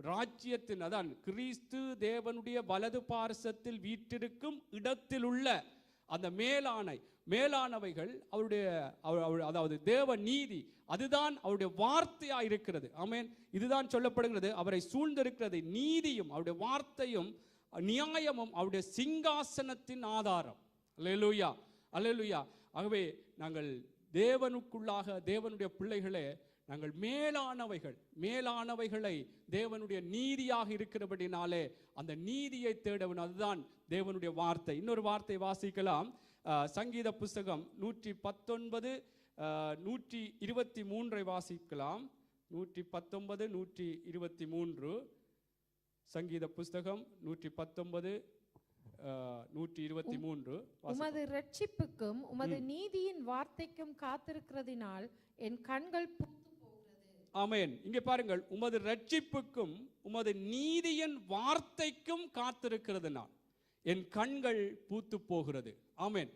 ராஜ்யத்தின், அதான் கிறிஸ்து தேவனுடைய வலது பார்சத்தில் வீற்றிருக்கும் இடத்தில் உள்ள அந்த மேலானவைகள் அவருடைய, அதாவது தேவ நீதி, அதுதான் அவருடைய வார்த்தையா இருக்கிறது. ஆமென். இதுதான் சொல்லப்படுகிறது, அவரை சூழ்ந்திருக்கிறது நீதியும் அவருடைய வார்த்தையும் நியாயமும் அவருடைய சிங்காசனத்தின் ஆதாரம். அல்லேலூயா, அல்லேலூயா. ஆகவே நாங்கள் தேவனுக்குள்ளாக, தேவனுடைய பிள்ளைகளே, நாங்கள் மேலானவைகளை தேவனுடைய நீதியாக இருக்கிறபடினாலே அந்த நீதியை தேடவும், அதுதான் தேவனுடைய வார்த்தை. இன்னொரு வார்த்தை வாசிக்கலாம். சங்கீத புஸ்தகம் 119 123 வாசிக்கலாம். 119 123. சங்கீத புஸ்தகம் 119 123. உமது ரட்சிப்புக்கும் உமது நீதியின் வார்த்தைக்கும் காத்திருக்கிறதினால் என் கண்கள் பூத்து போகிறது. ஆமென். இங்கே பாருங்கள், உமது ரட்சிப்புக்கும் உமது நீதியின் வார்த்தைக்கும் காத்திருக்கிறதுனால் என் கண்கள் பூத்து போகிறது. ஆமென்.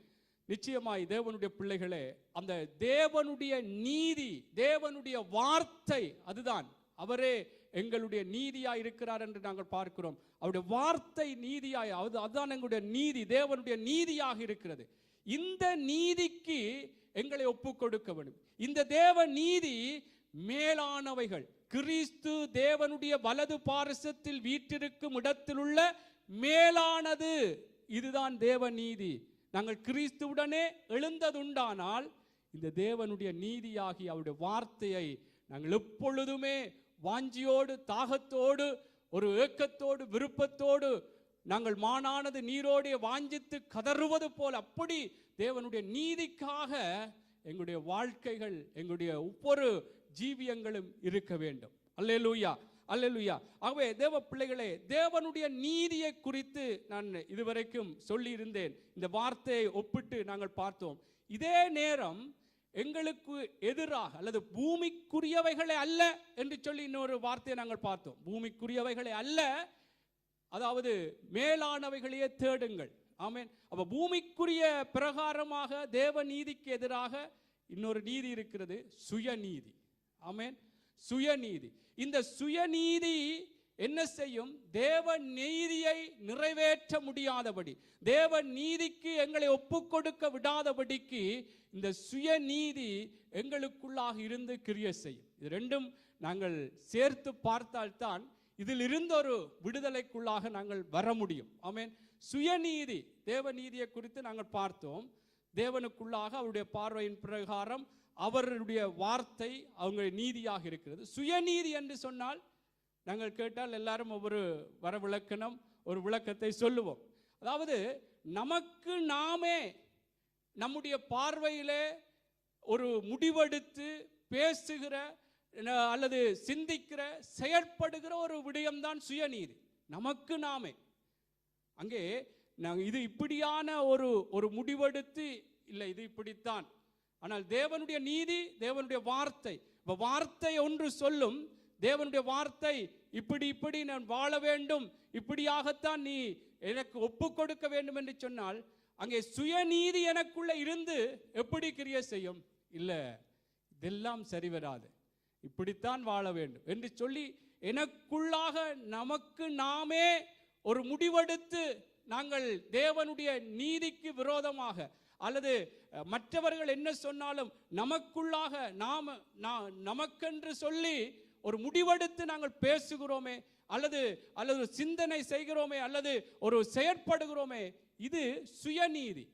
நிச்சயமாய் தேவனுடைய பிள்ளைகளே, அந்த தேவனுடைய நீதி, தேவனுடைய வார்த்தை, அதுதான் அவரே எங்களுடைய நீதியாய் இருக்கிறார் என்று நாங்கள் பார்க்கிறோம். அவருடைய வார்த்தை நீதியாய், அதுதான் எங்களுடைய நீதி, தேவனுடைய நீதியாக இருக்கிறது. இந்த நீதிக்கு எங்களை ஒப்பு கொடுக்க வேண்டும். இந்த தேவ நீதி மேலானவைகள், கிறிஸ்து தேவனுடைய வலது பார்சத்தில் வீற்றிருக்கும் இடத்தில் உள்ள மேலானது, இதுதான் தேவ நீதி. நாங்கள் கிறிஸ்துவுடனே எழுந்ததுண்டானால் இந்த தேவனுடைய நீதியாகி அவருடைய வார்த்தையை நாங்கள் எப்பொழுதுமே வாஞ்சியோடு, தாகத்தோடு, ஒரு ஏக்கத்தோடு, விருப்பத்தோடு, நாங்கள் மானானது நீரோடைய வாஞ்சித்து கதறுவது போல அப்படி தேவனுடைய நீதிக்காக எங்களுடைய வாழ்க்கைகள், எங்களுடைய ஒவ்வொரு ஜீவியங்களும் இருக்க வேண்டும். அல்லேலூயா, அல்லேலூயா. ஆகவே தேவ பிள்ளைகளே, தேவனுடைய நீதியை குறித்து நான் இதுவரைக்கும் சொல்லி இருந்தேன். இந்த வார்த்தையை ஒப்பிட்டு நாங்கள் பார்த்தோம். இதே நேரம் எங்களுக்கு எதிராக அல்லது பூமிக்குரியவைகளை அல்ல என்று சொல்லி இன்னொரு வார்த்தையை நாங்கள் பார்த்தோம். பூமிக்குரியவைகளை அல்ல, அதாவது மேலானவைகளையே தேடுங்கள். ஆமென். அப்ப பூமிக்குரிய பிரகாரமாக தேவ நீதிக்கு எதிராக இன்னொரு நீதி இருக்கிறது, சுயநீதி. ஆமென். சுயநீதி. இந்த சுயநீதி என்ன செய்யும்? தேவ நீதியை நிறைவேற்ற முடியாதபடி, தேவ நீதிக்கு எங்களை ஒப்புக்கொடுக்க விடாதபடிக்கு இந்த சுயநீதி எங்களுக்குள்ளாக இருந்து கிரியை செய்யும். இது ரெண்டும் நாங்கள் சேர்த்து பார்த்தால்தான் இதில் இருந்த ஒரு விடுதலைக்குள்ளாக நாங்கள் வர முடியும். ஆமென். சுயநீதி, தேவ நீதியை குறித்து நாங்கள் பார்த்தோம். தேவனுக்குள்ளாக அவருடைய பார்வையின் பிரகாரம் அவருடைய வார்த்தை அவங்களுடைய நீதியாக இருக்கிறது. சுயநீதி என்று சொன்னால் நாங்கள் கேட்டால் எல்லாரும் ஒவ்வொரு வரவிலக்கணம் ஒரு விளக்கத்தை சொல்லுவோம். அதாவது நமக்கு நாமே நம்முடைய பார்வையிலே ஒரு முடிவெடுத்து பேசுகிற அல்லது சிந்திக்கிற செயற்படுகிற ஒரு விடயம்தான் சுயநீதி. நமக்கு நாமே அங்கே நாங்கள் இது இப்படியான ஒரு முடிவெடுத்து இல்லை இது இப்படித்தான். ஆனால் தேவனுடைய நீதி, தேவனுடைய வார்த்தை, இப்போ வார்த்தை ஒன்று சொல்லும், தேவனுடைய வார்த்தை இப்படி நான் வாழ வேண்டும், இப்படியாகத்தான் நீ எனக்கு ஒப்பு கொடுக்க வேண்டும் என்று சொன்னால் அங்கே சுயநீதி எனக்குள்ள இருந்து எப்படி கிரியை செய்யும்? இல்லை, இதெல்லாம் சரி வராது, இப்படித்தான் வாழ வேண்டும் என்று சொல்லி எனக்குள்ளாக நமக்கு நாமே ஒரு முடிவெடுத்து நாங்கள் தேவனுடைய நீதிக்கு விரோதமாக அல்லது மற்றவர்கள் என்ன சொன்னாலும் நமக்குள்ளாக நமக்கென்று சொல்லி ஒரு முடிவெடுத்து நாங்கள் பேசுகிறோமே அல்லது சிந்தனை செய்கிறோமே அல்லது ஒரு செயற்படுகிறோமே, இது சுயநீதி.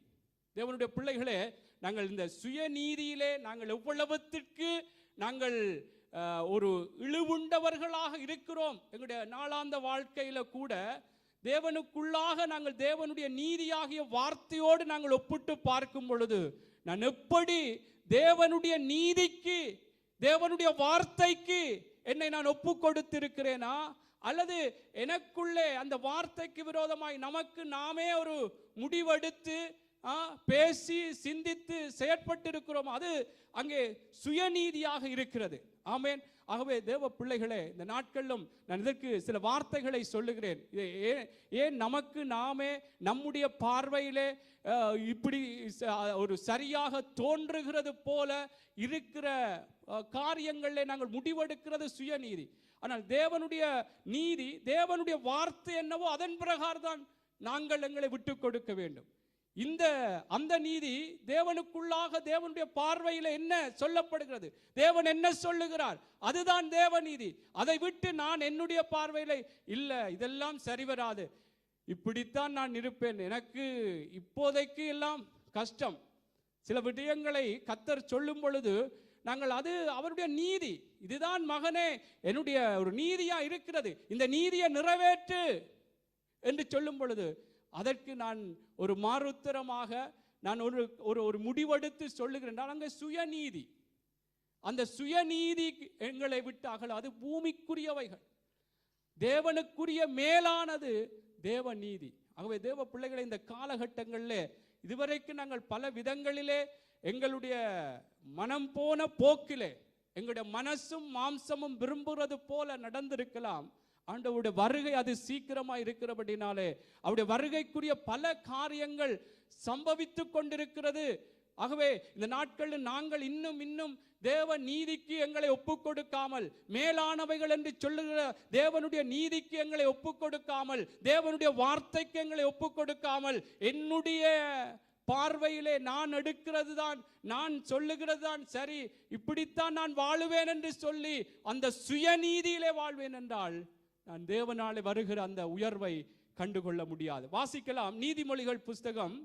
தேவனுடைய பிள்ளைகளே, நாங்கள் இந்த சுயநீதியிலே நாங்கள் எவ்வளவுத்திற்கு நாங்கள் ஒரு இழிவுண்டவர்களாக இருக்கிறோம். எங்களுடைய நாளாந்த வாழ்க்கையில கூட தேவனுக்குள்ளாக நாங்கள் தேவனுடைய நீதியாகிய வார்த்தையோடு நாங்கள் ஒப்பிட்டு பார்க்கும் பொழுது நான் எப்படி தேவனுடைய நீதிக்கு தேவனுடைய வார்த்தைக்கு என்னை நான் ஒப்பு கொடுத்திருக்கிறேனா அல்லது எனக்குள்ளே அந்த வார்த்தைக்கு விரோதமாய் நமக்கு நாமே ஒரு முடிவெடுத்து பேசி சிந்தித்து செயற்பட்டிருக்கிறோம்? அது அங்கே சுயநீதியாக இருக்கிறது. ஆமேன். ஆகவே தேவ பிள்ளைகளே, இந்த நாட்களிலும் நான் இதற்கு சில வார்த்தைகளை சொல்லுகிறேன். ஏன் நமக்கு நாமே நம்முடைய பார்வையிலே இப்படி ஒரு சரியாக தோன்றுகிறது போல இருக்கிற காரியங்களிலே நாங்கள் முடிவெடுக்கிறது சுயநீதி. ஆனால் தேவனுடைய நீதி, தேவனுடைய வார்த்தை என்னவோ அதன் பிரகாரம் தான் நாங்கள் எங்களை விட்டு கொடுக்க வேண்டும். அந்த நீதி தேவனுக்குள்ளாக தேவனுடைய பார்வையில் என்ன சொல்லப்படுகிறது, தேவன் என்ன சொல்லுகிறார், அதுதான் தேவ நீதி. அதை விட்டு நான் என்னுடைய பார்வையில் இல்லை இதெல்லாம் சரி வராது, இப்படித்தான் நான் இருப்பேன், எனக்கு இப்போதைக்கு எல்லாம் கஷ்டம், சில விடயங்களை கர்த்தர் சொல்லும் பொழுது நாங்கள் அது அவருடைய நீதி, இதுதான் மகனே என்னுடைய ஒரு நீதியா இருக்கிறது, இந்த நீதியை நிறைவேற்று என்று சொல்லும் பொழுது அதற்கு நான் ஒரு மாறுத்தரமாக நான் ஒரு முடிவெடுத்து சொல்லுகிறேன். அங்கே சுயநீதி, அந்த சுயநீதி எங்களை விட்டு அகல. அது பூமிக்குரியவைகள், தேவனுக்குரிய மேலானது தேவ நீதி. ஆகவே தேவ பிள்ளைகளை, இந்த காலகட்டங்களில் இதுவரைக்கும் நாங்கள் பல விதங்களிலே எங்களுடைய மனம் போன போக்கிலே எங்களுடைய மனசும் மாம்சமும் விரும்புகிறது போல நடந்திருக்கலாம். ஆண்டவருடைய வருகை அது சீக்கிரமாக இருக்கிறபடினாலே அவருடைய வருகைக்குரிய பல காரியங்கள் சம்பவித்துக் கொண்டிருக்கிறது. ஆகவே இந்த நாட்களில் நாங்கள் இன்னும் தேவ நீதிக்கு எங்களை ஒப்புக் கொடுக்காமல், மேலானவைகள் என்று சொல்லுகிற தேவனுடைய நீதிக்கு எங்களை ஒப்புக் கொடுக்காமல், தேவனுடைய வார்த்தைக்கு எங்களை ஒப்புக் கொடுக்காமல், என்னுடைய பார்வையிலே நான் எடுக்கிறது தான், நான் சொல்லுகிறது தான் சரி, இப்படித்தான் நான் வாழுவேன் என்று சொல்லி அந்த சுயநீதியிலே வாழ்வேன் என்றால் நான் தேவனாலே வருகிற அந்த உயர்வை கண்டுகொள்ள முடியாது. வாசிக்கலாம். நீதிமொழிகள் புஸ்தகம்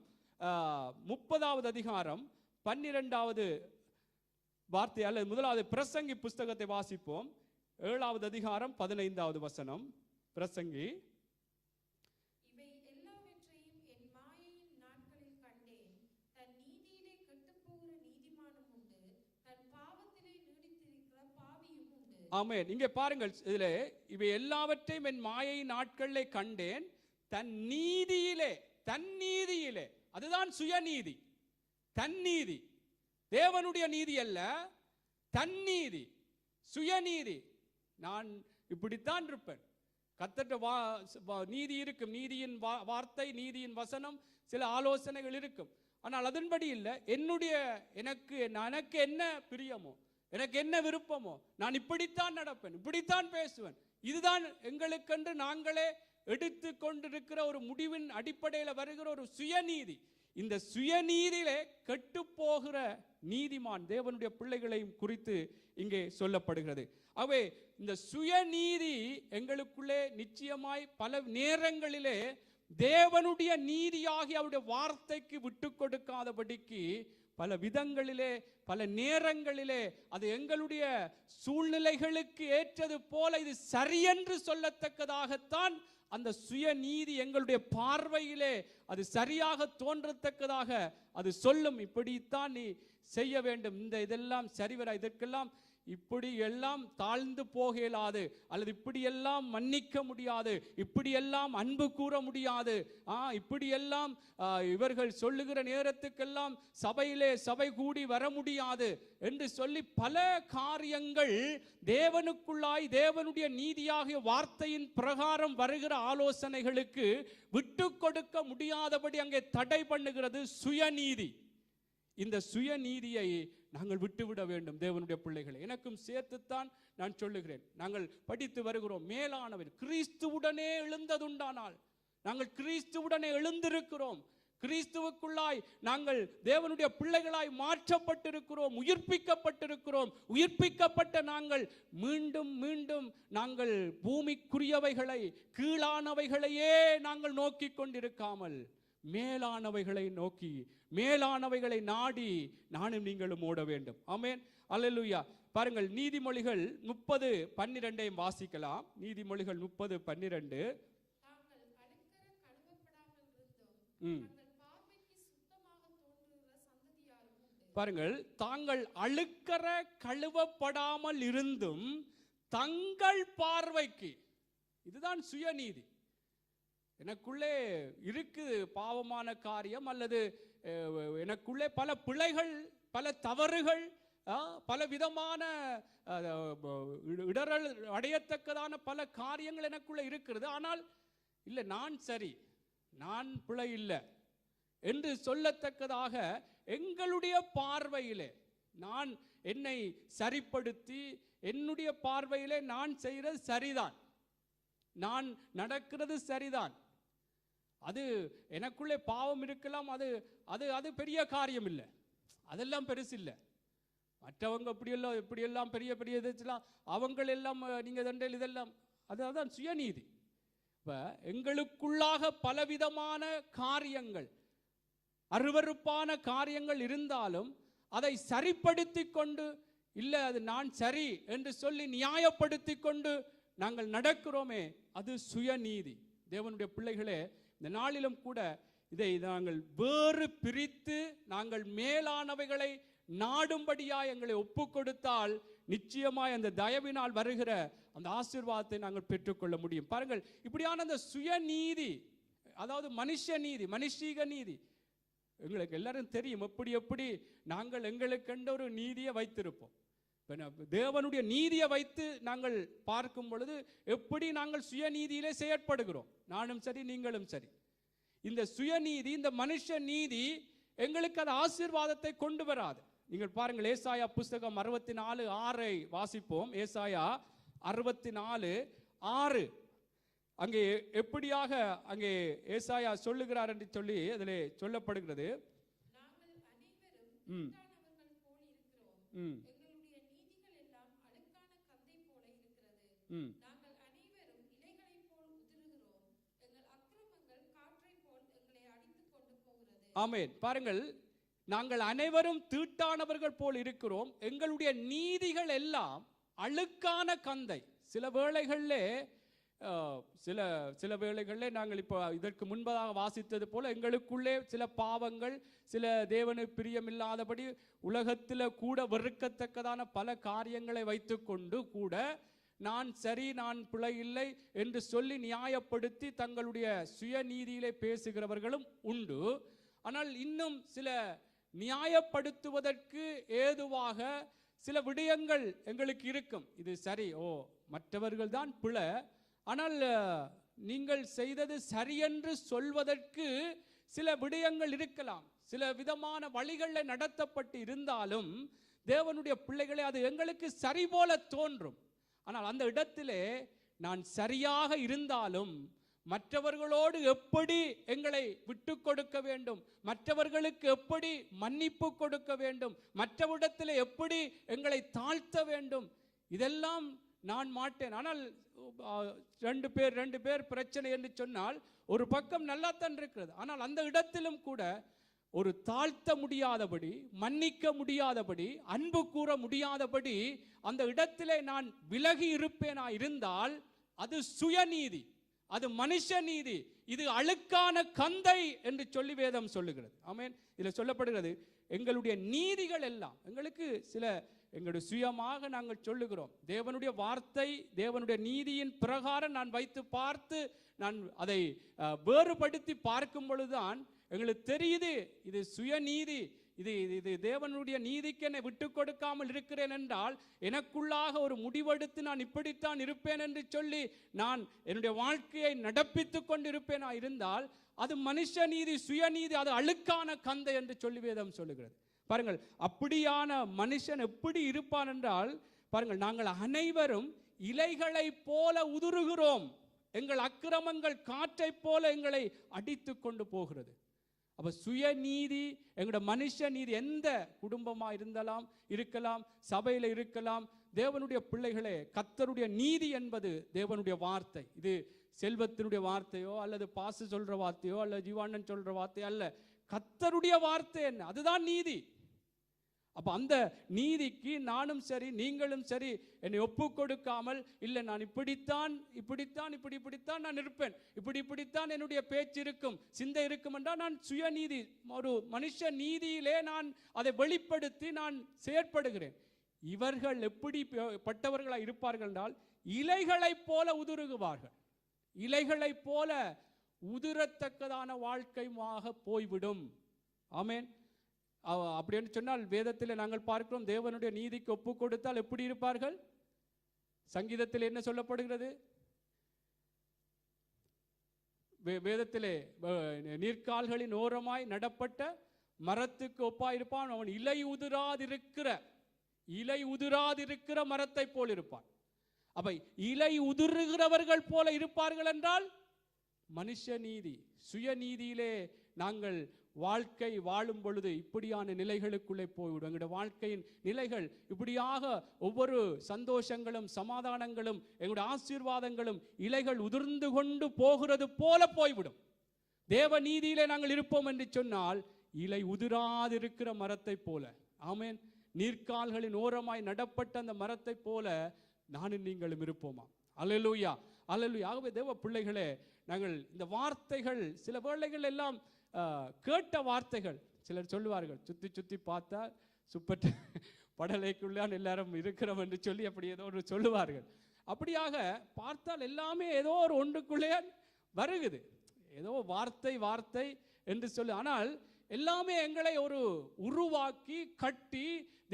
30வது அதிகாரம் 12வது வார்த்தை அல்லது முதலாவது பிரசங்கி புஸ்தகத்தை வாசிப்போம். 7வது அதிகாரம் 15வது வசனம். பிரசங்கி: ஆமென். இங்கே பாருங்கள், இதிலே இவை எல்லாவற்றையும் என் மாயை நாட்களிலே கண்டேன், தன் நீதியிலே, அதுதான் சுயநீதி, தன்னீதி, தேவனுடைய நீதி அல்ல, தன்னீதி, சுயநீதி. நான் இப்படித்தான் இருப்பேன், கர்த்தருடைய நீதி இருக்கும், நீதியின் வார்த்தை, நீதியின் வசனம், சில ஆலோசனைகள் இருக்கும். ஆனால் அதன்படி இல்லை, எனக்கு என்ன பிரியமோ, எனக்கு என்ன விருப்பமோ, நான் இப்படித்தான் நடப்பேன், இப்படித்தான் பேசுவேன். இதுதான் எங்களுக்கென்று நாங்களே எடுத்து கொண்டிருக்கிற ஒரு முடிவின் அடிப்படையில் வருகிற ஒரு சுயநீதி. இந்த சுயநீதியிலே கெட்டு போகிற நீதிமான் தேவனுடைய பிள்ளைகளையும் குறித்து இங்கே சொல்லப்படுகிறது. ஆகவே இந்த சுயநீதி எங்களுக்குள்ளே நிச்சயமாய் பல நேரங்களிலே தேவனுடைய நீதியாகி அவருடைய வார்த்தைக்கு விட்டு கொடுக்காதபடிக்கு பல விதங்களிலே பல நேரங்களிலே அது எங்களுடைய சூழ்நிலைகளுக்கு ஏற்றது போல இது சரியென்று சொல்லத்தக்கதாகத்தான் அந்த சுயநீதி எங்களுடைய பார்வையிலே அது சரியாக தோன்றத்தக்கதாக அது சொல்லும். இப்படித்தான் நீ செய்ய வேண்டும், இதெல்லாம் சரிவரா, இதற்கெல்லாம் இப்படி எல்லாம் தாழ்ந்து போக இயலாது, அல்லது இப்படியெல்லாம் மன்னிக்க முடியாது, இப்படியெல்லாம் அன்பு கூற முடியாது, இப்படியெல்லாம் இவர்கள் சொல்லுகிற நேரத்துக்கெல்லாம் சபை கூடி வர முடியாது என்று சொல்லி பல காரியங்கள் தேவனுக்குள்ளாய் தேவனுடைய நீதியாகிய வார்த்தையின் பிரகாரம் வருகிற ஆலோசனைகளுக்கு விட்டு கொடுக்க முடியாதபடி அங்கே தடை பண்ணுகிறது சுயநீதி. இந்த சுயநீதியை நாங்கள் விட்டுவிட வேண்டும் தேவனுடைய பிள்ளைகளை. எனக்கும் சேர்த்துத்தான் நான் சொல்லுகிறேன். நாங்கள் படித்து வருகிறோம், மேலானவர் கிறிஸ்துவுடனே எழுந்ததுண்டானால் நாங்கள் கிறிஸ்துவுடனே எழுந்திருக்கிறோம், கிறிஸ்துவுக்குள்ளாய் நாங்கள் தேவனுடைய பிள்ளைகளாய் மாற்றப்பட்டிருக்கிறோம், உயிர்ப்பிக்கப்பட்டிருக்கிறோம். உயிர்ப்பிக்கப்பட்ட நாங்கள் மீண்டும் மீண்டும் நாங்கள் பூமிக்குரியவைகளை கீழானவைகளையே நாங்கள் நோக்கி கொண்டிருக்காமல் மேலானவைகளை நோக்கி மேலானவைகளை நாடி நானும் நீங்களும் ஓட வேண்டும். ஆமென், அல்லேலூயா. பாருங்கள், நீதிமொழிகள் 30:12 வாசிக்கலாம். நீதிமொழிகள் 30:12. பாருங்கள், தாங்கள் அழுக்கற கழுவப்படாமல் இருந்தும் தங்கள் பார்வைக்கு, இதுதான் சுயநீதி. எனக்குள்ளே இருக்குது பாவமான காரியம், அல்லது எனக்குள்ளே பல பிழைகள், பல தவறுகள், பல விதமான இடரல் அடையத்தக்கதான பல காரியங்கள் எனக்குள்ளே இருக்கிறது. ஆனால் இல்லை, நான் சரி, நான் பிழை இல்லை என்று சொல்லத்தக்கதாக எங்களுடைய பார்வையிலே நான் என்னை சரிப்படுத்தி என்னுடைய பார்வையிலே நான் செய்கிறது சரிதான், நான் நடக்கிறது சரிதான். அது எனக்குள்ளே பாவம் இருக்கலாம், அது அது அது பெரிய காரியம் இல்லை, அதெல்லாம் பெருசு இல்லை. மற்றவங்க இப்படியெல்லாம் பெரிய பெரிய இதெல்லாம் அவங்கள் எல்லாம் நீங்கள் தண்டையில் இதெல்லாம் அதுதான் சுயநீதி. இப்போ எங்களுக்குள்ளாக பலவிதமான காரியங்கள், அருவருப்பான காரியங்கள் இருந்தாலும் அதை சரிப்படுத்தி கொண்டு, இல்லை அது நான் சரி என்று சொல்லி நியாயப்படுத்தி கொண்டு நாங்கள் நடக்கிறோமே, அது சுயநீதி. தேவனுடைய பிள்ளைகளே, இந்த நாளிலும் கூட இதை நாங்கள் வேறு பிரித்து நாங்கள் மேலானவைகளை நாடும்படியாய் எங்களை ஒப்பு கொடுத்தால் நிச்சயமாய் அந்த தயவினால் வருகிற அந்த ஆசீர்வாதத்தை நாங்கள் பெற்றுக்கொள்ள முடியும். பாருங்கள், இப்படியான அந்த சுயநீதி, அதாவது மனுஷ நீதி, மனுஷீக நீதி, எங்களுக்கு எல்லாரும் தெரியும் எப்படி எப்படி நாங்கள் எங்களுக்கென்ற ஒரு நீதியை வைத்திருப்போம். தேவனுடைய நீதியை வைத்து நாங்கள் பார்க்கும் பொழுது எப்படி நாங்கள் சுயநீதியிலே செயற்படுகிறோம், நானும் சரி நீங்களும் சரி. இந்த சுயநீதி, இந்த மனுஷ நீதி எங்களுக்கு அது ஆசீர்வாதத்தை கொண்டு வராது. நீங்கள் பாருங்கள், ஏசாயா புஸ்தகம் 64:6 வாசிப்போம். ஏசாயா 64:6 அங்கே எப்படியாக அங்கே ஏசாயா சொல்லுகிறார் என்று சொல்லி அதிலே சொல்லப்படுகிறது. ஆமென். பாருங்கள், நாங்கள் அனைவரும் தீட்டானவர்கள் போல் இருக்கிறோம், எங்களுடைய நீதிகள் எல்லாம் அழுக்கான கந்தை. சில வேளைகளிலே சில வேளைகளிலே நாங்கள் இப்போ இதற்கு முன்பதாக வாசித்தது போல எங்களுக்குள்ளே சில பாவங்கள், சில தேவனுக்கு பிரியமில்லாதபடி உலகத்தில் கூட வெறுக்கத்தக்கதான பல காரியங்களை வைத்துக்கொண்டு கூட நான் சரி, நான் பிழை இல்லை என்று சொல்லி நியாயப்படுத்தி தங்களுடைய சுயநீதியிலே பேசுகிறவர்களும் உண்டு. ஆனால் இன்னும் சில நியாயப்படுத்துவதற்கு ஏதுவாக சில விடயங்கள் எங்களுக்கு இருக்கும். இது சரி, மற்றவர்கள் தான் பிழை, ஆனால் நீங்கள் செய்தது சரியென்று சொல்வதற்கு சில விடயங்கள் இருக்கலாம். சில விதமான வழிகளில் நடத்தப்பட்டு இருந்தாலும் தேவனுடைய பிள்ளைகளே, அது எங்களுக்கு சரி போல தோன்றும். ஆனால் அந்த இடத்திலே நான் சரியாக இருந்தாலும் மற்றவர்களோடு எப்படி எங்களை விட்டு கொடுக்க வேண்டும், மற்றவர்களுக்கு எப்படி மன்னிப்பு கொடுக்க வேண்டும், மற்றவரிடத்தில் எப்படி எங்களை தாழ்த்த வேண்டும், இதெல்லாம் நான் மாட்டேன். ஆனால் ரெண்டு பேர் பிரச்சனை என்று சொன்னால் ஒரு பக்கம் நல்லா தான் இருக்கிறது. ஆனால் அந்த இடத்திலும் கூட ஒரு தாழ்த்த முடியாதபடி, மன்னிக்க முடியாதபடி, அன்பு கூற முடியாதபடி அந்த இடத்திலே நான் விலகி இருப்பேனா இருந்தால் அது சுயநீதி, அது மனுஷ நீதி, இது அழுக்கான கந்தை என்று சொல்லி வேதம் சொல்லுகிறது. ஆமென். இதில் சொல்லப்படுகிறது எங்களுடைய நீதிகள் எல்லாம் எங்களுக்கு சில எங்களுடைய சுயமாக நாங்கள் சொல்லுகிறோம். தேவனுடைய வார்த்தை, தேவனுடைய நீதியின் பிரகாரம் நான் வைத்து பார்த்து நான் அதை வேறுபடுத்தி பார்க்கும் பொழுதுதான் எங்களுக்கு தெரியுது இது சுயநீதி, இது தேவனுடைய நீதிக்கு என்னை விட்டு கொடுக்காமல் இருக்கிறேன் என்றால் எனக்குள்ளாக ஒரு முடிவெடுத்து நான் இப்படித்தான் இருப்பேன் என்று சொல்லி நான் என்னுடைய வாழ்க்கையை நடப்பித்து கொண்டிருப்பேனா இருந்தால் அது மனுஷ நீதி, சுயநீதி, அது அழுக்கான கந்தை என்று சொல்லி வேதம் சொல்லுகிறது. பாருங்கள், அப்படியான மனுஷன் எப்படி இருப்பான் என்றால் பாருங்கள், நாங்கள் அனைவரும் இலைகளை போல உதிருகிறோம், எங்கள் அக்கிரமங்கள் காற்றை போல எங்களை அடித்து கொண்டு போகிறது. அப்ப சுயநீதி, எங்களுடைய மனுஷ நீதி, எந்த குடும்பமாக இருக்கலாம், சபையில் இருக்கலாம், தேவனுடைய பிள்ளைகளே, கர்த்தருடைய நீதி என்பது தேவனுடைய வார்த்தை. இது செல்வத்தினுடைய வார்த்தையோ அல்லது பாசு சொல்ற வார்த்தையோ அல்லது ஜீவானன் சொல்ற வார்த்தையோ அல்ல, கர்த்தருடைய வார்த்தை என்ன, அதுதான் நீதி. அப்ப அந்த நீதிக்கு நானும் சரி நீங்களும் சரி என்னை ஒப்பு கொடுக்காமல், இல்லை நான் இப்படித்தான் நான் இருப்பேன், இப்படித்தான் என்னுடைய பேச்சு இருக்கும், சிந்தை இருக்கும் என்றால் நான் சுயநீதி, ஒரு மனுஷ நீதியிலே நான் அதை வெளிப்படுத்தி நான் செயற்படுகிறேன். இவர்கள் எப்படி பட்டவர்களாக இருப்பார்கள் என்றால் இலைகளைப் போல உதிருகுவார்கள், இலைகளைப் போல உதிரத்தக்கதான வாழ்க்கையாக போய்விடும். ஆமென். அப்படின்னு சொன்னால் வேதத்தில் நாங்கள் பார்க்கிறோம், தேவனுடைய நீதிக்கு ஒப்பு கொடுத்தால் எப்படி இருப்பார்கள்? சங்கீதத்தில் என்ன சொல்லப்படுகிறது? வேதத்திலே நீர்க்கால்களின் ஓரமாய் நடப்பட்ட மரத்துக்கு ஒப்பாயிருப்பான், அவன் இலை உதிராதிருக்கிற மரத்தை போல் இருப்பான். அப்ப இலை உதிருகிறவர்கள் போல இருப்பார்கள் என்றால் மனுஷ நீதி, சுயநீதியிலே நாங்கள் வாழ்க்கை வாழும் பொழுது இப்படியான நிலைகளுக்குள்ளே போய்விடும். எங்களுடைய வாழ்க்கையின் நிலைகள் இப்படியாக ஒவ்வொரு சந்தோஷங்களும் சமாதானங்களும் எங்களுடைய ஆசீர்வாதங்களும் இலைகள் உதிர்ந்து கொண்டு போகிறது போல போய்விடும். தேவ நீதியிலே நாங்கள் இருப்போம் என்று சொன்னால் இலை உதிராதிருக்கிற மரத்தை போல, ஆமென், நீர்க்கால்களின் ஓரமாய் நடப்பட்ட அந்த மரத்தை போல நானும் நீங்களும் இருப்போமா? அல்லேலூயா, அல்லேலூயா. ஆகவே தேவ பிள்ளைகளே, நாங்கள் இந்த வார்த்தைகள் சில வேளைகள் எல்லாம் கேட்ட வார்த்தைகள், சிலர் சொல்லுவார்கள் சுத்தி பார்த்தா சுப்பட்ட படலைக்குள்ளான் எல்லாரும் இருக்கிறோம் என்று சொல்லி அப்படி ஏதோ ஒரு சொல்லுவார்கள். அப்படியாக பார்த்தால் எல்லாமே ஏதோ ஒரு ஒன்றுக்குள்ளே வருகுது, ஏதோ வார்த்தை என்று சொல்லி, ஆனால் எல்லாமே எங்களை ஒரு உருவாக்கி கட்டி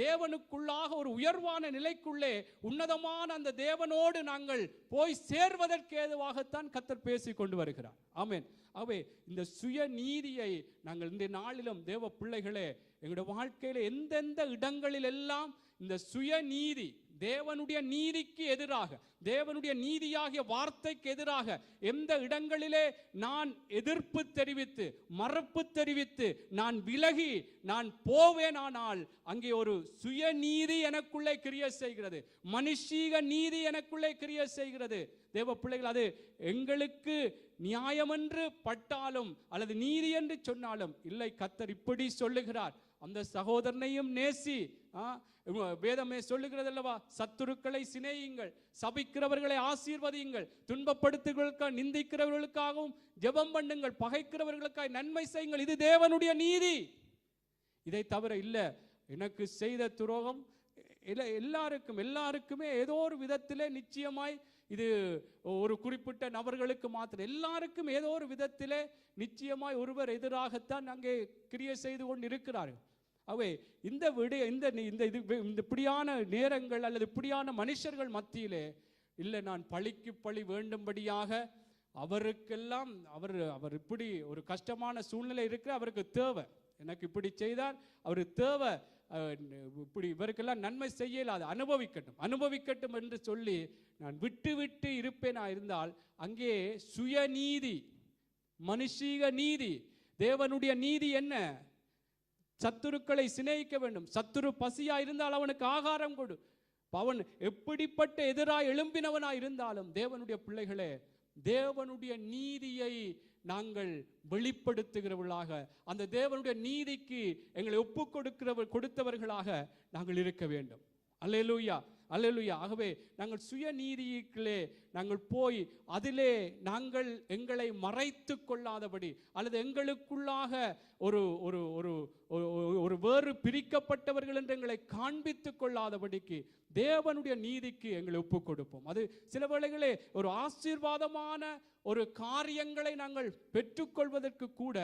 தேவனுக்குள்ளாக ஒரு உயர்வான நிலைக்குள்ளே உன்னதமான அந்த தேவனோடு நாங்கள் போய் சேர்வதற்கு ஏதுவாகத்தான் கர்த்தர் பேசி கொண்டு வருகிறார். ஆமென். ஆகவே இந்த சுயநீதியை நாங்கள் இந்த நாளிலும் தேவ பிள்ளைகளே எங்களுடைய வாழ்க்கையில எந்தெந்த இடங்களில் எல்லாம் இந்த சுயநீதி, தேவனுடைய நீதிக்கு எதிராக, தேவனுடைய நீதியாகிய வார்த்தைக்கு எதிராக எந்த இடங்களிலே நான் எதிர்ப்பு தெரிவித்து மறுப்பு தெரிவித்து நான் விலகி நான் போவேனானால் அங்கே ஒரு சுயநீதி எனக்குள்ளே கிரியை செய்கிறது, மனுஷீக நீதி எனக்குள்ளே கிரியை செய்கிறது. தேவ பிள்ளைகள், அது எங்களுக்கு நியாயமென்று பட்டாலும் அல்லது நீதி என்று சொன்னாலும் இல்லை, கர்த்தர் இப்படி சொல்லுகிறார், அந்த சகோதரனையும் நேசி. வேதமே சொல்லுகிறது அல்லவா, சத்துருக்களை சிநேகியுங்கள், சபிக்கிறவர்களை ஆசீர்வதியுங்கள், துன்பப்படுத்துகிறவர்களுக்காக நிந்திக்கிறவர்களுக்காகவும் ஜெபம் பண்ணுங்கள், பகைக்கிறவர்களுக்காக நன்மை செய்யுங்கள், இது தேவனுடைய நீதி. இதை தவிர இல்ல, எனக்கு செய்த துரோகம் எல்லாருக்குமே ஏதோ ஒரு விதத்திலே நிச்சயமாய், இது ஒரு குறிப்பிட்ட நபர்களுக்கு மாத்திரம், எல்லாருக்கும் ஏதோ ஒரு விதத்திலே நிச்சயமாய் ஒருவர் எதிராகத்தான் அங்கே கிரியை செய்து கொண்டு இருக்கிறார்கள். அவை இந்த இப்படியான நேரங்கள் அல்லது இப்படியான மனுஷர்கள் மத்தியிலே இல்லை, நான் பழிக்கு பழி வேண்டும்படியாக அவருக்கெல்லாம் அவர் இப்படி ஒரு கஷ்டமான சூழ்நிலை இருக்கிற, அவருக்கு தேவை, எனக்கு இப்படி செய்தார், அவருக்கு தேவை, இப்படி இவருக்கெல்லாம் நன்மை செய்யலாது, அனுபவிக்கட்டும் என்று சொல்லி நான் விட்டு இருப்பேனா இருந்தால் அங்கே சுயநீதி, மனுஷீக நீதி. தேவனுடைய நீதி என்ன? சத்துருக்களை சிநேகிக்க வேண்டும், சத்துரு பசியா இருந்தால் அவனுக்கு ஆகாரம் கொடு. அவன் எப்படிப்பட்ட எதிராய் எழும்பினவனாய் இருந்தாலும் தேவனுடைய பிள்ளைகளே, தேவனுடைய நீதியை நாங்கள் வெளிப்படுத்துகிறவர்களாக, அந்த தேவனுடைய நீதிக்கு எங்களை கொடுத்தவர்களாக நாங்கள் இருக்க வேண்டும். அல்லேலூயா, அல்லேலூயா. ஆகவே நாங்கள் சுயநீதியிலே நாங்கள் போய் அதிலே நாங்கள் எங்களை மறைத்து கொள்ளாதபடி, அல்லது எங்களுக்குள்ளாக ஒரு ஒரு ஒரு ஒரு வேறு பிரிக்கப்பட்டவர்கள் என்று எங்களை காண்பித்து கொள்ளாதபடிக்கு தேவனுடைய நீதிக்கு எங்களை ஒப்பு கொடுப்போம். அது சில வேளைகளே ஒரு ஆசீர்வாதமான ஒரு காரியங்களை நாங்கள் பெற்றுக்கொள்வதற்கு கூட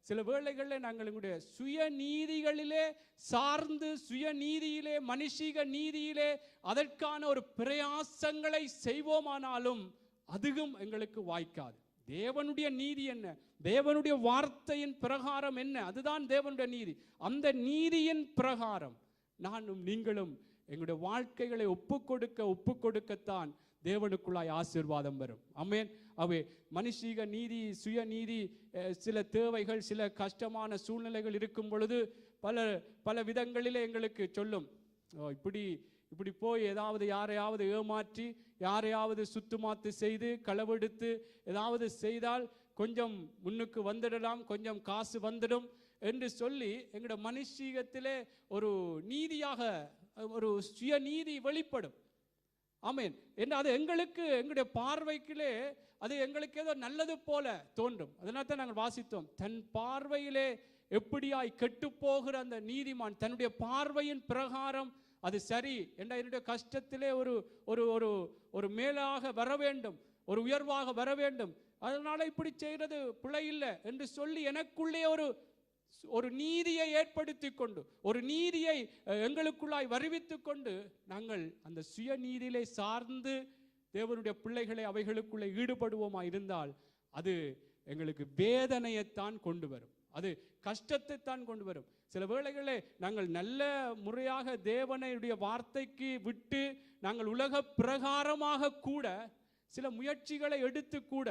சில வேளைகளில் நாங்கள் எங்களுடைய சுயநீதிகளிலே சார்ந்து, சுயநீதியிலே, மனுஷிக நீதியிலே அதற்கான ஒரு பிரயாசங்களை செய்வோமானாலும் அதுவும் எங்களுக்கு வாய்க்காது. தேவனுடைய நீதி என்ன, தேவனுடைய வார்த்தையின் பிரகாரம் என்ன, அதுதான் தேவனுடைய நீதி. அந்த நீதியின் பிரகாரம் நானும் நீங்களும் எங்களுடைய வாழ்க்கைகளை ஒப்பு கொடுக்கத்தான் தேவனுக்குள்ளாய் ஆசீர்வாதம் வரும். ஆமென். அவை மனுஷீக நீதி, சுயநீதி, சில தேவைகள், சில கஷ்டமான சூழ்நிலைகள் இருக்கும் பொழுது பல விதங்களிலே எங்களுக்கு சொல்லும், இப்படி போய் ஏதாவது யாரையாவது ஏமாற்றி, யாரையாவது சுத்துமாத்து செய்து, களவெடுத்து ஏதாவது செய்தால் கொஞ்சம் முன்னுக்கு வந்துடலாம், கொஞ்சம் காசு வந்துடும் என்று சொல்லி எங்களுடைய மனுஷீகத்திலே ஒரு நீதியாக ஒரு சுயநீதி வெளிப்படும். ஆமென். என்று அது எங்களுடைய பார்வைக்கிலே அது எங்களுக்கு ஏதோ நல்லது போல தோன்றும். அதனால தான் நாங்கள் வாசித்தோம், தன் பார்வையிலே எப்படியாய் கெட்டு போகிற அந்த நீதிமான் தன்னுடைய பார்வையின் பிரகாரம் அது சரி என்ற, என்னுடைய கஷ்டத்திலே ஒரு ஒரு ஒரு ஒரு மேலாக வர வேண்டும், ஒரு உயர்வாக வர வேண்டும், அதனால இப்படி செய்யறது பிழை இல்லை என்று சொல்லி எனக்குள்ளே ஒரு நீதியை ஏற்படுத்தி கொண்டு, ஒரு நீதியை எங்களுக்குள்ளாய் வருவித்து கொண்டு நாங்கள் அந்த சுயநீதியிலே சார்ந்து தேவனுடைய பிள்ளைகளை அவைகளுக்குள்ளே ஈடுபடுவோமா இருந்தால் அது எங்களுக்கு வேதனையைத்தான் கொண்டு வரும், அது கஷ்டத்தை தான் கொண்டு வரும். சில வேளைகளே நாங்கள் நல்ல முறையாக தேவனுடைய வார்த்தைக்கு விட்டு நாங்கள் உலக பிரகாரமாக கூட சில முயற்சிகளை எடுத்து கூட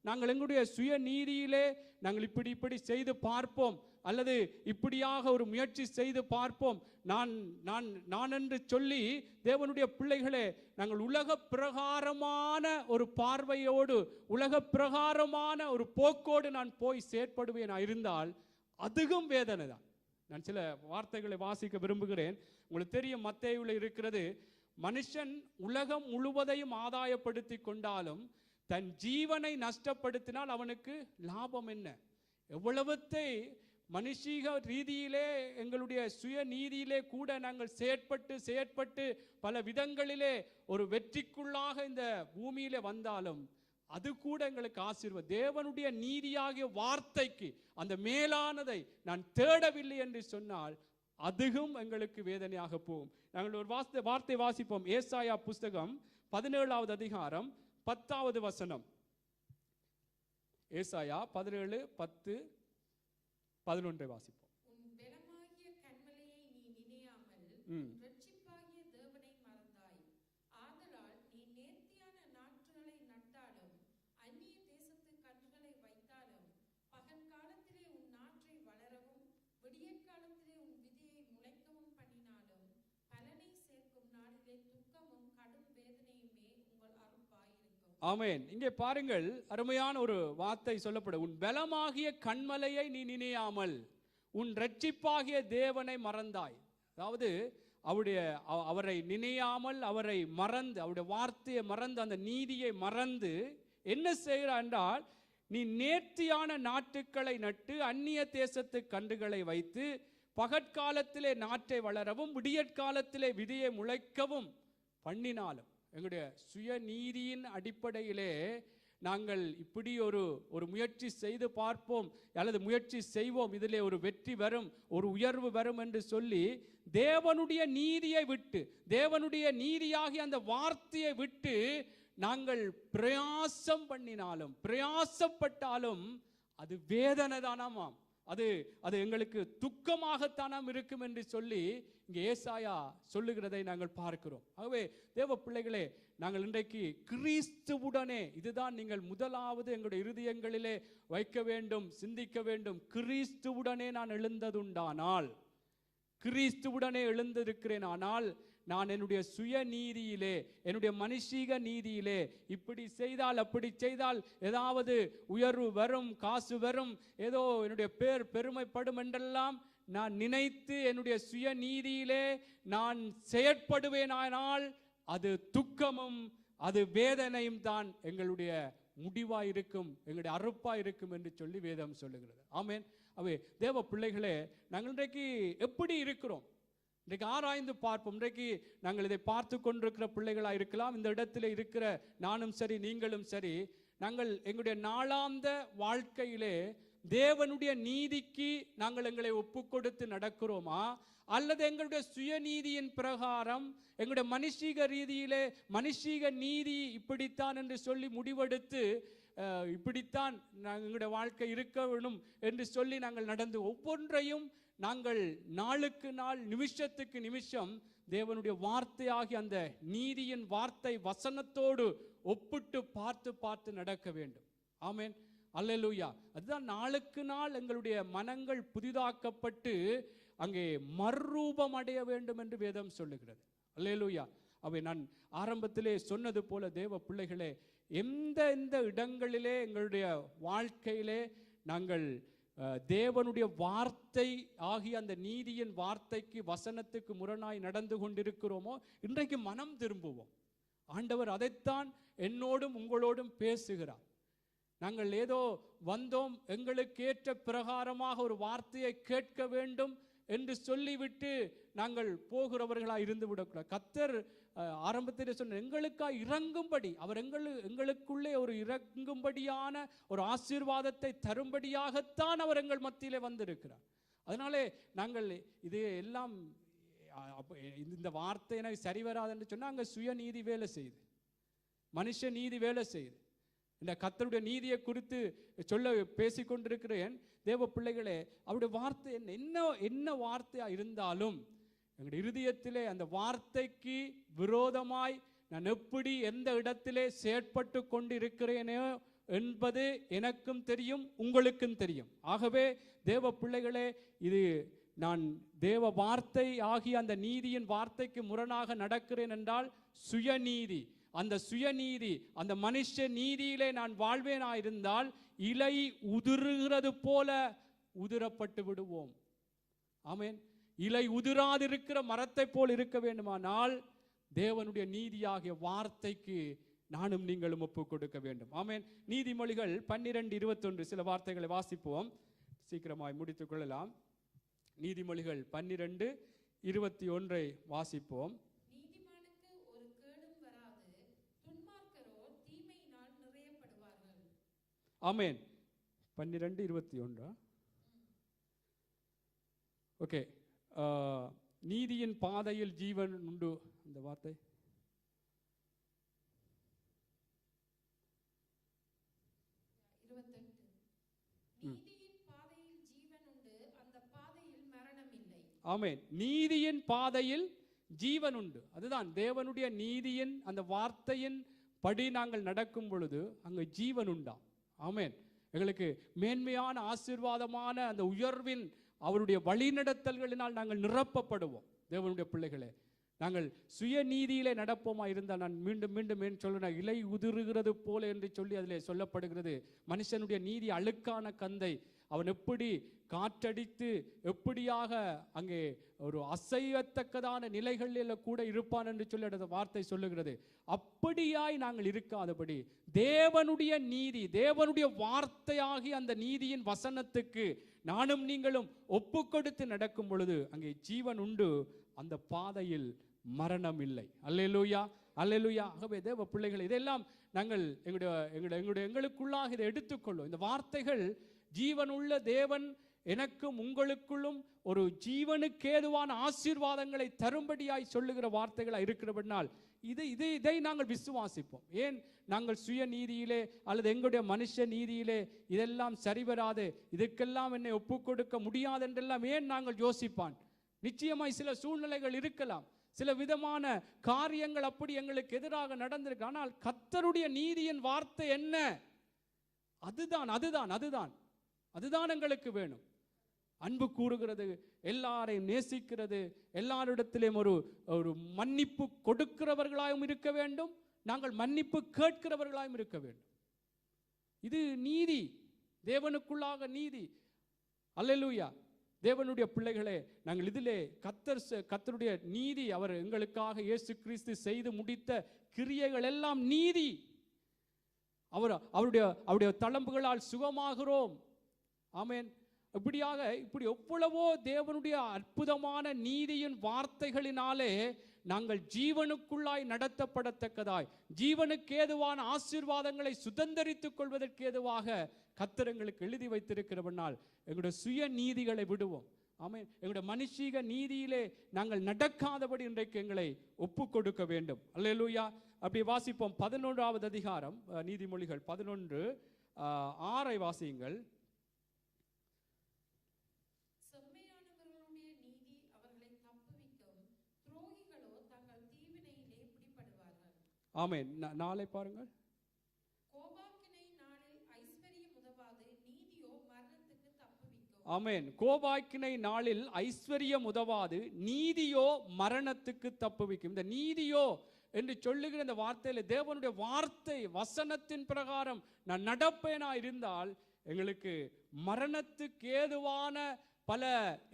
நாங்கள் எங்களுடைய சுயநீதியிலே நாங்கள் இப்படி செய்து பார்ப்போம், அல்லது இப்படியாக ஒரு முயற்சி செய்து பார்ப்போம், நான் என்று சொல்லி தேவனுடைய பிள்ளைகளே நாங்கள் உலக பிரகாரமான ஒரு பார்வையோடு, உலக பிரகாரமான ஒரு போக்கோடு நான் போய் செயற்படுவேன் இருந்தால் அதுவும் வேதனை தான். நான் சில வார்த்தைகளை வாசிக்க விரும்புகிறேன். உங்களுக்கு தெரியும், மத்தேயுவில் இருக்கிறது, மனுஷன் உலகம் முழுவதையும் ஆதாயப்படுத்தி கொண்டாலும் தன் ஜீவனை நஷ்டப்படுத்தினால் அவனுக்கு லாபம் என்ன? எவ்வளவத்தை மனுஷீக ரீதியிலே எங்களுடைய சுய நீதியிலே கூட நாங்கள் செயற்பட்டு பல விதங்களிலே ஒரு வெற்றிக்குள்ளாக இந்த பூமியிலே வந்தாலும் அது கூட எங்களுக்கு ஆசீர்வாதம். தேவனுடைய நீதியாகிய வார்த்தைக்கு அந்த மேலானதை நான் தேடவில்லை என்று சொன்னால் அதுவும் எங்களுக்கு வேதனையாக போகும். நாங்கள் ஒரு வார்த்தை வாசிப்போம். ஏசாயா புஸ்தகம் 17வது அதிகாரம் 10வது வசனம். ஏசாயா 17:10-11 வாசிப்போம். உன் பெலமாகிய கன்மலையை நீ நினையாமல் இரட்சிப்பாகிய தேவனை மறந்தாய். ஆதலால் நீ நேர்த்தியான நாற்றுகளை நட்டாலும் அந்நிய தேசத்து கன்றுகளை வைத்தாலும் பகல் காலத்திலே உன் நாற்றை வளரவும் விடியற்காலத்திலே உன் விதையை முளைக்கவும் பண்ணினாலும் பலனை சேர்க்கும் நாளிலே துக்கமும் கடும் வேதனையுமே உங்கள் அறுப்பாயிருக்கும். ஆமென். இங்கே பாருங்கள், அருமையான ஒரு வார்த்தை சொல்லப்படும். உன் பலமாகிய கன்மலையை நீ நினையாமல் உன் இரட்சிப்பாகிய தேவனை மறந்தாய். அதாவது அவரை நினையாமல், அவரை மறந்து, அவருடைய வார்த்தையை மறந்து, அந்த நீதியை மறந்து என்ன செய்கிறார் என்றால், நீ நேர்த்தியான நாட்டுக்களை நட்டு அந்நிய தேசத்து கன்றுகளை வைத்து பகற்காலத்திலே நாற்றை வளரவும் விடியற்காலத்திலே விதையை முளைக்கவும் பண்ணினாலும், எங்களுடைய சுயநீதியின் அடிப்படையிலே நாங்கள் இப்படி ஒரு முயற்சி செய்து பார்ப்போம் அல்லது முயற்சி செய்வோம், இதிலே ஒரு வெற்றி வரும், ஒரு உயர்வு வரும் என்று சொல்லி தேவனுடைய நீதியை விட்டு, தேவனுடைய நீதியாகிய அந்த வார்த்தையை விட்டு நாங்கள் பிரயாசம் பண்ணினாலும், பிரயாசப்பட்டாலும் அது வேதனை தானாமாம், அது எங்களுக்கு துக்கமாகத்தானாம் இருக்கும் என்று சொல்லி இங்கே ஏசாயா சொல்லுகிறதை நாங்கள் பார்க்கிறோம். ஆகவே தேவ பிள்ளைகளே, நாங்கள் இன்றைக்கு கிறிஸ்துவுடனே, இதுதான் நீங்கள் முதலாவது எங்களுடைய இருதயங்களிலே வைக்க வேண்டும், சிந்திக்க வேண்டும். கிறிஸ்துவுடனே நான் எழுந்ததுண்டானால், கிறிஸ்துவுடனே எழுந்திருக்கிறேன் ஆனால் நான் என்னுடைய சுய நீதியிலே, என்னுடைய மனுஷீக நீதியிலே இப்படி செய்தால் அப்படி செய்தால் ஏதாவது உயர்வு வரும், காசு வரும், ஏதோ என்னுடைய பேர் பெருமைப்படும் என்றெல்லாம் நான் நினைத்து என்னுடைய சுய நீதியிலே நான் செயற்படுவேனானால் அது துக்கமும் அது வேதனையும் தான் எங்களுடைய முடிவாயிருக்கும், எங்களுடைய அறுப்பாயிருக்கும் என்று சொல்லி வேதம் சொல்லுகிறது. ஆமென். அவை தேவ பிள்ளைகளே, நாங்கள் இன்றைக்கு எப்படி இருக்கிறோம்? இன்றைக்கு ஆராய்ந்து பார்ப்போம். இன்றைக்கு நாங்கள் இதை பார்த்து கொண்டிருக்கிற பிள்ளைகளாக இருக்கலாம், இந்த இடத்துல இருக்கிற நானும் சரி நீங்களும் சரி, நாங்கள் எங்களுடைய நாளாந்த வாழ்க்கையிலே தேவனுடைய நீதிக்கு நாங்கள் எங்களை ஒப்பு கொடுத்து நடக்கிறோமா, அல்லது எங்களுடைய சுயநீதியின் பிரகாரம் எங்களுடைய மனுஷீக ரீதியிலே மனுஷீக நீதி இப்படித்தான் என்று சொல்லி முடிவெடுத்து இப்படித்தான் எங்களுடைய வாழ்க்கை இருக்க வேணும் என்று சொல்லி நாங்கள் நடந்து ஒவ்வொன்றையும் நாங்கள் நாளுக்கு நாள் நிமிஷத்துக்கு நிமிஷம் தேவனுடைய வார்த்தையாகி அந்த நீதியின் வார்த்தை வசனத்தோடு ஒப்பிட்டு பார்த்து பார்த்து நடக்க வேண்டும். ஆமென். அல்லேலூயா. அதுதான் நாளுக்கு நாள் எங்களுடைய மனங்கள் புதிதாக்கப்பட்டு அங்கே மறுரூபம் அடைய வேண்டும் என்று வேதம் சொல்லுகிறது. அல்லேலூயா. அவை நான் ஆரம்பத்திலே சொன்னது போல தேவ பிள்ளைகளே, எந்த இடங்களிலே எங்களுடைய வாழ்க்கையிலே நாங்கள் தேவனுடைய வார்த்தை ஆகிய அந்த நீதியின் வார்த்தைக்கு வசனத்துக்கு முரணாய் நடந்து கொண்டிருக்கிறோமோ, இன்றைக்கு மனம் திரும்புவோம். ஆண்டவர் அதைத்தான் என்னோடும் உங்களோடும் பேசுகிறார். நாங்கள் ஏதோ வந்தோம், எங்களுக்கு ஏற்ற பிரகாரமாக ஒரு வார்த்தையை கேட்க வேண்டும் என்று சொல்லிவிட்டு நாங்கள் போகிறவர்களாக இருந்து விடக்கூடாது. கர்த்தர் ஆரம்பத்தில் சொன்ன எங்களுக்காக இறங்கும்படி, அவர் எங்களுக்குள்ளே ஒரு இறங்கும்படியான ஒரு ஆசீர்வாதத்தை தரும்படியாகத்தான் அவர் எங்கள் மத்தியிலே வந்திருக்கிறார். அதனாலே நாங்கள் இது எல்லாம் இந்த வார்த்தை எனக்கு சரி வராது என்று சொன்னால் அங்கே சுயநீதி வேலை செய்யுது, மனுஷ நீதி வேலை செய்யுது. இந்த கர்த்தருடைய நீதியை குறித்து சொல்ல பேசிக்கொண்டிருக்கிறேன். தேவ பிள்ளைகளே, அவருடைய வார்த்தை என்ன வார்த்தையா இருந்தாலும் எங்களுடைய இருதயத்திலே அந்த வார்த்தைக்கு விரோதமாய் நான் எப்படி எந்த இடத்திலே செயற்பட்டு கொண்டு இருக்கிறேனோ என்பது எனக்கும் தெரியும், உங்களுக்கும் தெரியும். ஆகவே தேவ பிள்ளைகளே, இது நான் தேவ வார்த்தை ஆகிய அந்த நீதியின் வார்த்தைக்கு முரணாக நடக்கிறேன் என்றால் சுயநீதி, அந்த சுயநீதி அந்த மனுஷ நீதியிலே நான் வாழ்வேனாயிருந்தால் இலை உதிர்கிறது போல உதிரப்பட்டு விடுவோம். ஆமென். இலை உதிராதிருக்கிற மரத்தை போல் இருக்க வேண்டுமானால் தேவனுடைய நீதியாகிய வார்த்தைக்கு நானும் நீங்களும் ஒப்பு கொடுக்க வேண்டும். ஆமென். நீதிமொழிகள் 12:21 சில வார்த்தைகளை வாசிப்போம், சீக்கிரமாய் முடித்துக் கொள்ளலாம். நீதிமொழிகள் 12:21 வாசிப்போம். ஆமென். 12:21. ஓகே. நீதியின் பாதையில் ஜீவன் உண்டு. அந்த வார்த்தை ஆமென். நீதியின் பாதையில் ஜீவன் உண்டு. அதுதான் தேவனுடைய நீதியின் அந்த வார்த்தையின் படி நாங்கள் நடக்கும் பொழுது அங்கு ஜீவன் உண்டா. ஆமென். எங்களுக்கு மேன்மையான ஆசீர்வாதமான அந்த உயர்வின் அவருடைய வழிநடத்தல்களினால் நாங்கள் நிரப்பப்படுவோம். தேவனுடைய பிள்ளைகளே, நாங்கள் சுயநீதியிலே நடப்போமா இருந்தால், நான் மீண்டும் மீண்டும் ஏன் சொல்றேன், இலை உதிர்கிறது போல என்று சொல்லி அதிலே சொல்லப்படுகிறது. மனுஷனுடைய நீதி அழுக்கான கந்தை, அவன் எப்படி காற்றடித்து எப்படியாக அங்கே ஒரு அசையத்தக்கதான நிலைகளில் கூட இருப்பான் என்று சொல்லி அந்த வார்த்தை சொல்லுகிறது. அப்படியாய் நாங்கள் இருக்காதபடி தேவனுடைய நீதி, தேவனுடைய வார்த்தையாகி அந்த நீதியின் வசனத்துக்கு நானும் நீங்களும் ஒப்பு கொடுத்து நடக்கும் பொழுது அங்கே ஜீவன் உண்டு, அந்த பாதையில் மரணம் இல்லை. அல்லேலூயா, அல்லேலூயா. ஆகவே தேவ பிள்ளைகள், இதெல்லாம் நாங்கள் எங்களுக்குள்ளாக இதை எடுத்துக்கொள்ளும். இந்த வார்த்தைகள் ஜீவனுள்ள தேவன் எனக்கும் உங்களுக்குள்ளும் ஒரு ஜீவனுக்கேதுவான ஆசீர்வாதங்களை தரும்படியாய் சொல்லுகிற வார்த்தைகளாக இருக்கிறபடினால் இதை நாங்கள் விசுவாசிப்போம். ஏன் நாங்கள் சுய நீதியிலே அல்லது எங்களுடைய மனுஷ நீதியிலே இதெல்லாம் சரிவராது, இதுக்கெல்லாம் என்னை ஒப்பு கொடுக்க முடியாது என்றெல்லாம் ஏன் நாங்கள் யோசிப்பான்? நிச்சயமாய் சில சூழ்நிலைகள் இருக்கலாம், சில விதமான காரியங்கள் அப்படி எங்களுக்கு எதிராக நடந்திருக்கு. ஆனால் கர்த்தருடைய நீதியின் வார்த்தை என்ன? அதுதான் அதுதான் அதுதான் அதுதான் எங்களுக்கு வேணும். அன்பு கூறுகிறது, எல்லாரையும் நேசிக்கிறது, எல்லாரிடத்திலும் ஒரு ஒரு மன்னிப்பு கொடுக்கிறவர்களாயும் இருக்க வேண்டும், நாங்கள் மன்னிப்பு கேட்கிறவர்களாயும் இருக்க வேண்டும். இது நீதி, தேவனுக்குள்ளாக நீதி. அல்லேலூயா. தேவனுடைய பிள்ளைகளே, நாங்கள் இதிலே கர்த்தருடைய நீதி, அவர் எங்களுக்காக இயேசு கிறிஸ்து செய்து முடித்த கிரியைகள் எல்லாம் நீதி. அவருடைய தளம்புகளால் சுகமாகிறோம். ஆமென். இப்படி எவ்வளவோ தேவனுடைய அற்புதமான நீதியின் வார்த்தைகளினாலே நாங்கள் ஜீவனுக்குள்ளாய் நடத்தப்படத்தக்கதாய், ஜீவனுக்கு ஏதுவான ஆசீர்வாதங்களை சுதந்தரித்துக் கொள்வதற்கு ஏதுவாக கர்த்தர் எங்களுக்கு எழுதி வைத்திருக்கிறவனால் எங்களுடைய சுய நீதிகளை விடுவோம். ஆமென். எங்களுடைய மனுஷீக நீதியிலே நாங்கள் நடக்காதபடி இன்றைக்கு எங்களை ஒப்பு கொடுக்க வேண்டும். அல்லேலூயா. அப்படி வாசிப்போம். 11வது அதிகாரம், நீதிமொழிகள் 11:6 வாசியுங்கள். ஆமென். நாளை பாருங்கள். ஆமென். கோபாக்கினை நாளில் ஐஸ்வர்யம் உதவாது, நீதியோ மரணத்துக்கு தப்புவிக்கும். இந்த நீதியோ என்று சொல்லுகிற இந்த வார்த்தையில தேவனுடைய வார்த்தை வசனத்தின் பிரகாரம் நான் நடப்பேனா இருந்தால் எங்களுக்கு மரணத்துக்கு ஏதுவான பல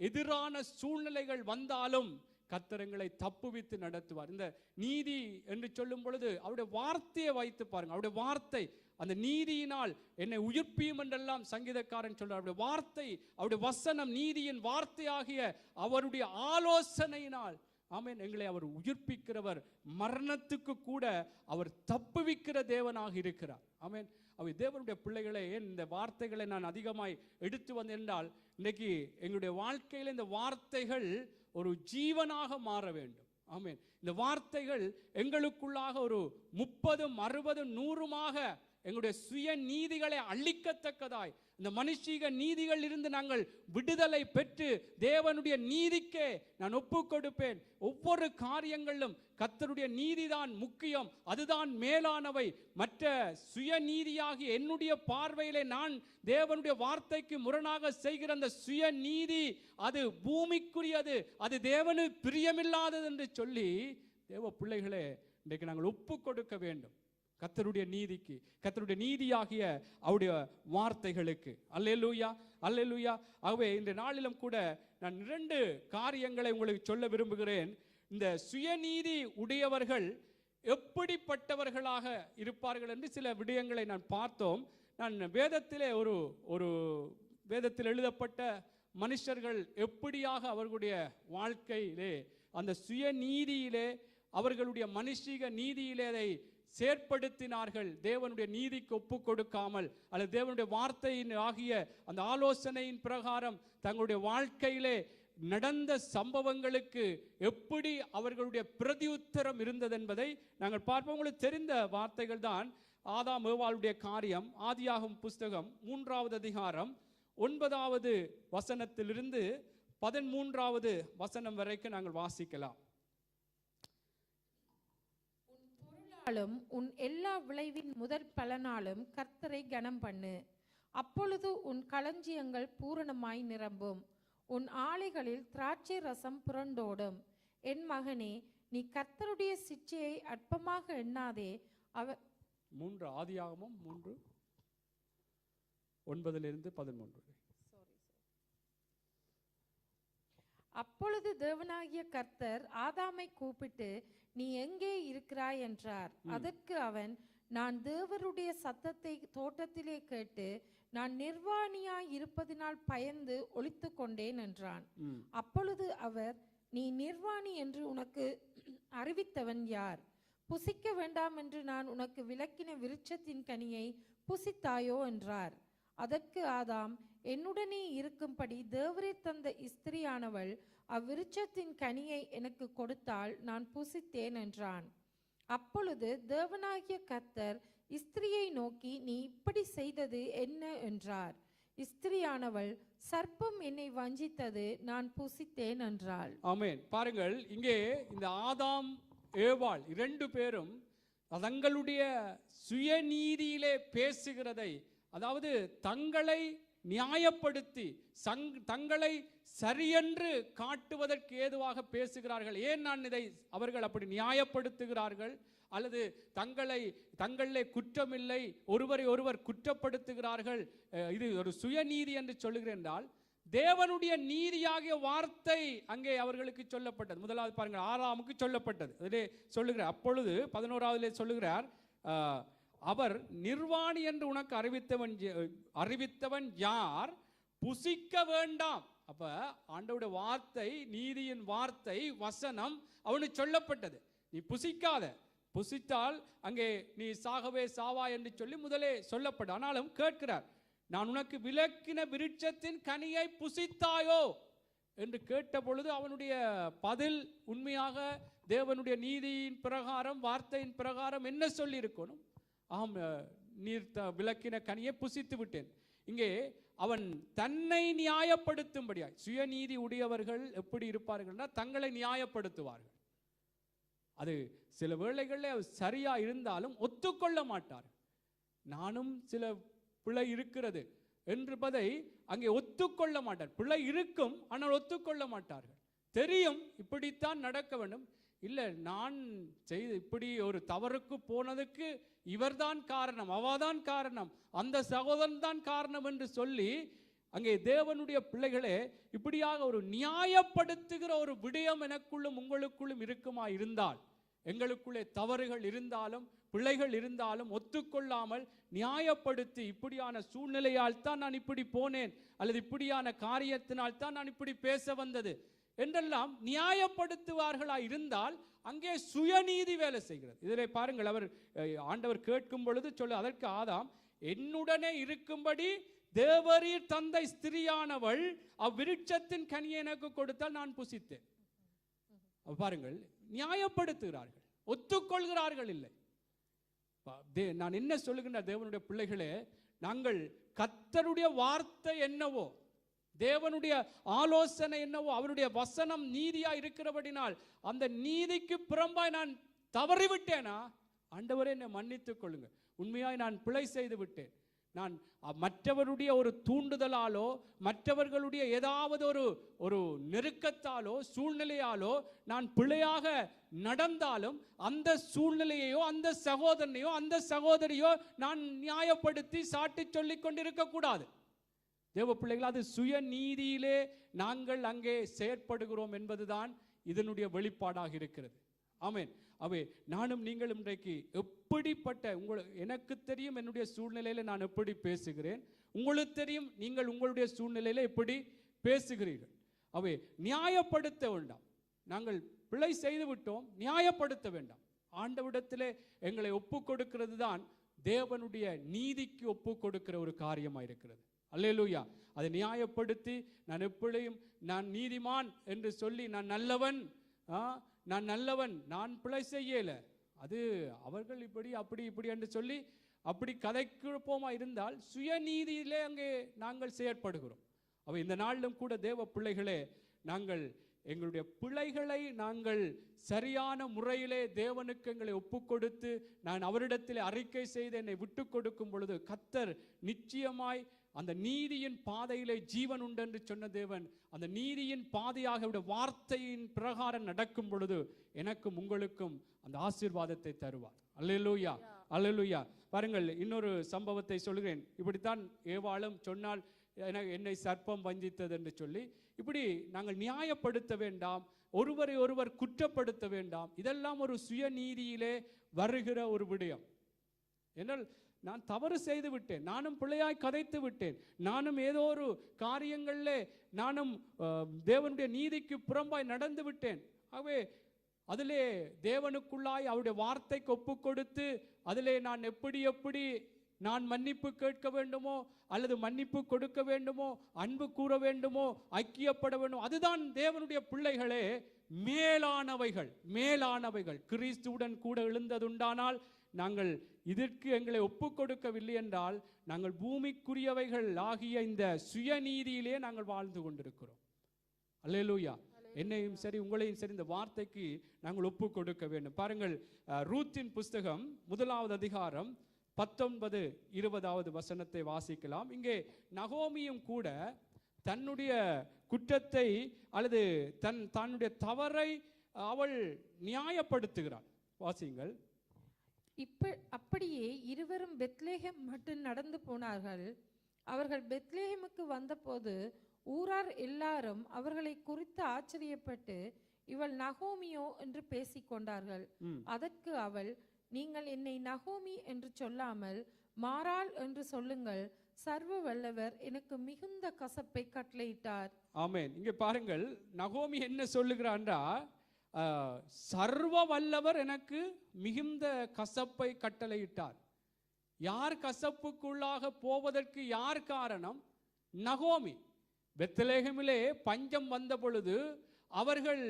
எதிரான சூழ்நிலைகள் வந்தாலும் கர்த்தரங்களை தப்புவித்து நடத்துவார். இந்த நீதி என்று சொல்லும் பொழுது அவருடைய வார்த்தையை வைத்து பாருங்க. அவருடைய வார்த்தை அந்த நீதியினால் என்னை உயிர்ப்பியும் என்றெல்லாம் சங்கீதக்காரன் சொல்றார். அவருடைய வார்த்தை, அவருடைய வசனம் நீதியின் வார்த்தையாகிய அவருடைய ஆலோசனையினால் ஆமென் எங்களை அவர் உயிர்ப்பிக்கிறவர், மரணத்துக்கு கூட அவர் தப்புவிக்கிற தேவனாக இருக்கிறார். ஆமென். அவர் தேவனுடைய பிள்ளைகளை, ஏன் இந்த வார்த்தைகளை நான் அதிகமாய் எடுத்து வந்தேன் என்றால், இன்னைக்கு எங்களுடைய வாழ்க்கையில் இந்த வார்த்தைகள் ஒரு ஜீவனாக மாற வேண்டும். ஆமென். இந்த வார்த்தைகள் எங்களுக்குள்ளாக ஒரு 30, 60, 100 எங்களுடைய சுய நீதிகளை அழிக்கத்தக்கதாய், இந்த மனுஷீக நீதிகள் இருந்து நாங்கள் விடுதலை பெற்று தேவனுடைய நீதிக்கே நான் ஒப்பு கொடுப்பேன். ஒவ்வொரு காரியங்களிலும் கர்த்தருடைய நீதிதான் முக்கியம், அதுதான் மேலானவை. மற்ற சுய நீதியாகி என்னுடைய பார்வையிலே நான் தேவனுடைய வார்த்தைக்கு முரணாக செய்கிற அந்த சுய நீதி அது பூமிக்குரியது, அது தேவனுக்கு பிரியமில்லாதது என்று சொல்லி தேவ பிள்ளைகளே இன்றைக்கு நாங்கள் ஒப்பு கொடுக்க வேண்டும் கர்த்தருடைய நீதிக்கு, கர்த்தருடைய நீதியாகிய அவருடைய வார்த்தைகளுக்கு. அல்லேலூயா, அல்லேலூயா. ஆகவே இந்த நாளிலும் கூட நான் 2 காரியங்களை உங்களுக்கு சொல்ல விரும்புகிறேன். இந்த சுயநீதி உடையவர்கள் எப்படிப்பட்டவர்களாக இருப்பார்கள் என்று சில விடயங்களை நான் பார்த்தோம். நான் வேதத்திலே ஒரு வேதத்தில் எழுதப்பட்ட மனுஷர்கள் எப்படியாக அவர்களுடைய வாழ்க்கையிலே அந்த சுயநீதியிலே அவர்களுடைய மனுஷீக நீதியிலே அதை செயற்படுத்தினார்கள், தேவனுடைய நீதிக்கு ஒப்பு கொடுக்காமல், அல்லது தேவனுடைய வார்த்தையின் ஆகிய அந்த ஆலோசனையின் பிரகாரம் தங்களுடைய வாழ்க்கையிலே நடந்த சம்பவங்களுக்கு எப்படி அவர்களுடைய பிரதியுத்தரம் இருந்தது என்பதை நாங்கள் பார்ப்போம். உங்களுக்கு தெரிந்த வார்த்தைகள் தான். ஆதாம் ஏவாளுடைய காரியம், ஆதியாகமம் புஸ்தகம் 3வது அதிகாரம் 9வது வசனத்திலிருந்து 13வது வசனம் வரைக்கும் நாங்கள் வாசிக்கலாம். உன் எல்லா விளைவின் முதற் பலனாலும் கர்த்தரை கனம் பண்ணு. அப்பொழுது உன் களஞ்சியங்கள் பூரணமாய் நிரம்பும், உன் ஆலைகளில் திராட்சை ரசம் புரண்டோடும். என் மகனே, நீ கர்த்தருடைய சிட்சையை அற்பமாக எண்ணாதே. ஆதியாகமம் 3:9-13. அப்பொழுது தேவனாகிய கர்த்தர் ஆதாமை கூப்பிட்டு, நீ எங்கே இருக்கிறாய் என்றார். அதற்கு அவன், நான் தேவருடைய சத்தத்தை தோட்டத்திலே கேட்டு நான் நிர்வாணியாய் இருப்பதினால் பயந்து ஒளித்து கொண்டேன் என்றான். அப்பொழுது அவர், நீ நிர்வாணி என்று உனக்கு அறிவித்தவன் யார்? புசிக்க வேண்டாம் என்று நான் உனக்கு விலக்கின விருட்சத்தின் கனியை புசித்தாயோ என்றார். அதற்கு ஆதாம், என்னுடனே இருக்கும்படி தேவரே தந்த ஸ்திரியானவள் அவ்விருட்சத்தின் கனியை எனக்கு கொடுத்தால் நான் புசித்தேன் என்றான். அப்பொழுது தேவனாகிய கர்த்தர் ஸ்திரியை நோக்கி, நீ இப்படி செய்தது என்ன என்றார். ஸ்திரியானவள், சர்ப்பம் என்னை வஞ்சித்தது, நான் புசித்தேன் என்றாள். ஆமென். பாருங்கள், இங்கே இந்த ஆதாம் ஏவாள் 2 பேரும் தங்களுடைய சுயநீதியிலே பேசுகிறதை, அதாவது தங்களை நியாயப்படுத்தி தங்களை சரியென்று காட்டுவதற்கு ஏதுவாக பேசுகிறார்கள். ஏன் அவர்கள் அப்படி நியாயப்படுத்துகிறார்கள் அல்லது தங்களிலே குற்றமில்லை ஒருவரை ஒருவர் குற்றப்படுத்துகிறார்கள், இது ஒரு சுயநீதி என்று சொல்லுகிறேன் என்றால், தேவனுடைய நீதியாகிய வார்த்தை அங்கே அவர்களுக்கு சொல்லப்பட்டது. முதலாவது பாருங்கள், ஆதாமுக்கு சொல்லப்பட்டது. அதிலே சொல்லுகிறார், அப்பொழுது 11வது சொல்லுகிறார், அவர் நிர்வாணி என்று உனக்கு அறிவித்தவன் யார், புசிக்க வேண்டாம். அப்ப ஆண்டவருடைய வார்த்தை, நீதியின் வார்த்தை, வசனம் அவனுக்கு சொல்லப்பட்டது. நீ புசிக்காத, புசித்தால் அங்கே நீ சாகவே சாவா என்று சொல்லி முதலே சொல்லப்பட்ட. ஆனாலும் கேட்கிறார், நான் உனக்கு விலக்கின விருட்சத்தின் கனியை புசித்தாயோ என்று கேட்ட பொழுது அவனுடைய பதில் உண்மையாக தேவனுடைய நீதியின் பிரகாரம், வார்த்தையின் பிரகாரம் என்ன சொல்லி இருக்கணும்? ஆம், நீர் விலக்கின கனியை புசித்து விட்டேன். இங்கே அவன் தன்னை நியாயப்படுத்தும்படியாய், சுயநீதி உடையவர்கள் எப்படி இருப்பார்கள், தங்களை நியாயப்படுத்துவார்கள். அது சில வேளைகளில் சரியா இருந்தாலும் ஒத்துக்கொள்ள மாட்டார். நானும் சில பிழை இருக்கிறது என்பதை அங்கே ஒத்துக்கொள்ள மாட்டார். பிழை இருக்கும், ஆனால் ஒத்துக்கொள்ள மாட்டார்கள். தெரியும் இப்படித்தான் நடக்க வேண்டும், இல்லை நான் செய்து இப்படி ஒரு தவறுக்கு போனதுக்கு இவர்தான் காரணம், அவதான் காரணம், அந்த சகோதரன் தான் காரணம் என்று சொல்லி அங்கே தேவனுடைய பிள்ளைகளே இப்படியாக ஒரு நியாயப்படுத்துகிற ஒரு விடயம் எனக்குள்ளும் உங்களுக்குள்ளும் இருக்குமா இருந்தால், எங்களுக்குள்ளே தவறுகள் இருந்தாலும் பிள்ளைகள் இருந்தாலும் ஒத்துக்கொள்ளாமல் நியாயப்படுத்தி, இப்படியான சூழ்நிலையால் தான் நான் இப்படி போனேன், அல்லது இப்படியான காரியத்தினால் தான் நான் இப்படி பேச வந்தது என்றெல்லாம் நியாயப்படுத்துவார்களா இருந்தால் அங்கே சுயநீதி வேலை செய்கிறது. இதிலே பாருங்கள், ஆண்டவர் கேட்கும் பொழுது சொல்லு, அதற்கு ஆதாம், என்னுடனே இருக்கும்படி தேவரீர் தந்தை ஸ்திரியானவள் அவ்விருட்சத்தின் கனியை எனக்கு கொடுத்தால் நான் புசித்தேன். பாருங்கள், நியாயப்படுத்துகிறார்கள், ஒத்துக்கொள்கிறார்கள் இல்லை. நான் என்ன சொல்லுகின்ற தேவனுடைய பிள்ளைகளே, நாங்கள் கர்த்தருடைய வார்த்தை என்னவோ, தேவனுடைய ஆலோசனை என்னவோ, அவருடைய வசனம் நீதியா இருக்கிறபடினால் அந்த நீதிக்கு புறம்பாய் நான் தவறிவிட்டேனா, ஆண்டவரே என்னை மன்னித்துக் கொள்ளுங்க, உண்மையாய் நான் பிழை செய்து விட்டேன், நான் மற்றவருடைய ஒரு தூண்டுதலாலோ, மற்றவர்களுடைய ஏதாவது ஒரு நெருக்கத்தாலோ சூழ்நிலையாலோ நான் பிழையாக நடந்தாலும் அந்த சூழ்நிலையோ அந்த சகோதரனையோ அந்த சகோதரியோ நான் நியாயப்படுத்தி சாட்டி சொல்லிக் கொண்டிருக்க கூடாது. தேவ பிள்ளைகள், அது சுயநீதியிலே நாங்கள் அங்கே செயற்படுகிறோம் என்பதுதான் இதனுடைய வெளிப்பாடாக இருக்கிறது. ஆமென். அவை நானும் நீங்களும் இன்றைக்கு எப்படிப்பட்ட, எனக்கு தெரியும் என்னுடைய சூழ்நிலையில நான் எப்படி பேசுகிறேன், உங்களுக்கு தெரியும் நீங்கள் உங்களுடைய சூழ்நிலையில எப்படி பேசுகிறீர்கள். அவை நியாயப்படுத்த வேண்டாம். நாங்கள் பிழை செய்து விட்டோம், நியாயப்படுத்த வேண்டாம். ஆண்டவரிடத்திலே எங்களை ஒப்பு கொடுக்கிறது தான் தேவனுடைய நீதிக்கு ஒப்பு கொடுக்கிற ஒரு காரியமாக இருக்கிறது. அல்லேலூயா. அதை நியாயப்படுத்தி நான் எப்படியும் நான் நீதிமான் என்று சொல்லி நான் நல்லவன், நான் பிழை செய்யல, அது அவர்கள் இப்படி அப்படி இப்படி என்று சொல்லி அப்படி கதைக்குழப்பமா இருந்தால் சுயநீதியிலே அங்கே நாங்கள் செயற்படுகிறோம். அவை இந்த நாளிலும் கூட தேவ பிள்ளைகளே, நாங்கள் எங்களுடைய பிழைகளை நாங்கள் சரியான முறையிலே தேவனுக்கு எங்களை ஒப்பு கொடுத்து நான் அவரிடத்தில் அறிக்கை செய்து என்னை விட்டு கொடுக்கும் பொழுது கர்த்தர் நிச்சயமாய் அந்த நீதியின் பாதையிலே ஜீவன் உண்டு என்று சொன்ன தேவன் அந்த நீதியின் பாதையாக வார்த்தையின் பிரகாரம் நடக்கும் பொழுது எனக்கும் உங்களுக்கும் அந்த ஆசீர்வாதத்தை தருவார். அல்லேலூயா, அல்லேலூயா. பாருங்கள், இன்னொரு சம்பவத்தை சொல்கிறேன். இப்படித்தான் ஏவாளும் சொன்னால் என்னை சர்ப்பம் வஞ்சித்தது என்று சொல்லி, இப்படி நாங்கள் நியாயப்படுத்த வேண்டாம், ஒருவரை ஒருவர் குற்றப்படுத்த வேண்டாம். இதெல்லாம் ஒரு சுயநீதியிலே வருகிற ஒரு விடயம். என்றால் நான் தவறு செய்து விட்டேன், நானும் பிள்ளையாய் கதைத்து விட்டேன், நானும் ஏதோ ஒரு காரியங்களிலே நானும் தேவனுடைய நீதிக்கு புறம்பாய் நடந்து விட்டேன். ஆகவே அதிலே தேவனுக்குள்ளாய் அவருடைய வார்த்தைக்கு ஒப்பு கொடுத்து அதிலே நான் எப்படி நான் மன்னிப்பு கேட்க வேண்டுமோ அல்லது மன்னிப்பு கொடுக்க வேண்டுமோ, அன்பு கூற வேண்டுமோ, ஐக்கியப்பட வேண்டும், அதுதான் தேவனுடைய பிள்ளைகளே மேலானவைகள். கிறிஸ்துவுடன் கூட எழுந்ததுண்டானால் நாங்கள் இதற்கு எங்களை ஒப்பு கொடுக்கவில்லை என்றால் நாங்கள் பூமிக்குரியவைகள் ஆகிய இந்த சுயநீதியிலே நாங்கள் வாழ்ந்து கொண்டிருக்கிறோம். அல்லேலூயா. என்னையும் சரி உங்களையும் சரி இந்த வார்த்தைக்கு நாங்கள் ஒப்பு கொடுக்க வேண்டும். பாருங்கள், ரூத்தின் புஸ்தகம் 1வது அதிகாரம் 19, 20வது வசனத்தை வாசிக்கலாம். இங்கே நகோமியும் கூட தன்னுடைய குற்றத்தை அல்லது தன்னுடைய தவறை அவள் நியாயப்படுத்துகிறாள். வாசியுங்கள். அப்படியே இருவரும் பெத்லேஹேம் மட்டும் நடந்து போனார்கள். அவர்கள் பெத்லேஹேமுக்கு வந்தபோது ஊரார் எல்லாரும் அவர்களை குறித்து ஆச்சரியப்பட்டு, இவள் நகோமியோ என்று பேசிக்கொண்டார்கள். அதற்கு அவள், நீங்கள் என்னை நகோமி என்று சொல்லாமல் மாறாள் என்று சொல்லுங்கள், சர்வ வல்லவர் எனக்கு மிகுந்த கசப்பை கட்டளையிட்டார். ஆமென். இங்கே பாருங்கள், நகோமி என்ன சொல்லுகிறான்றா, சர்வ வல்லவர் எனக்கு மிகுந்த கசப்பை கட்டளையிட்டார். யார் கசப்புக்குள்ளாக போவதற்கு யார் காரணம்? நகோமி. பெத்லேஹேமிலே பஞ்சம் வந்த பொழுது அவர்கள்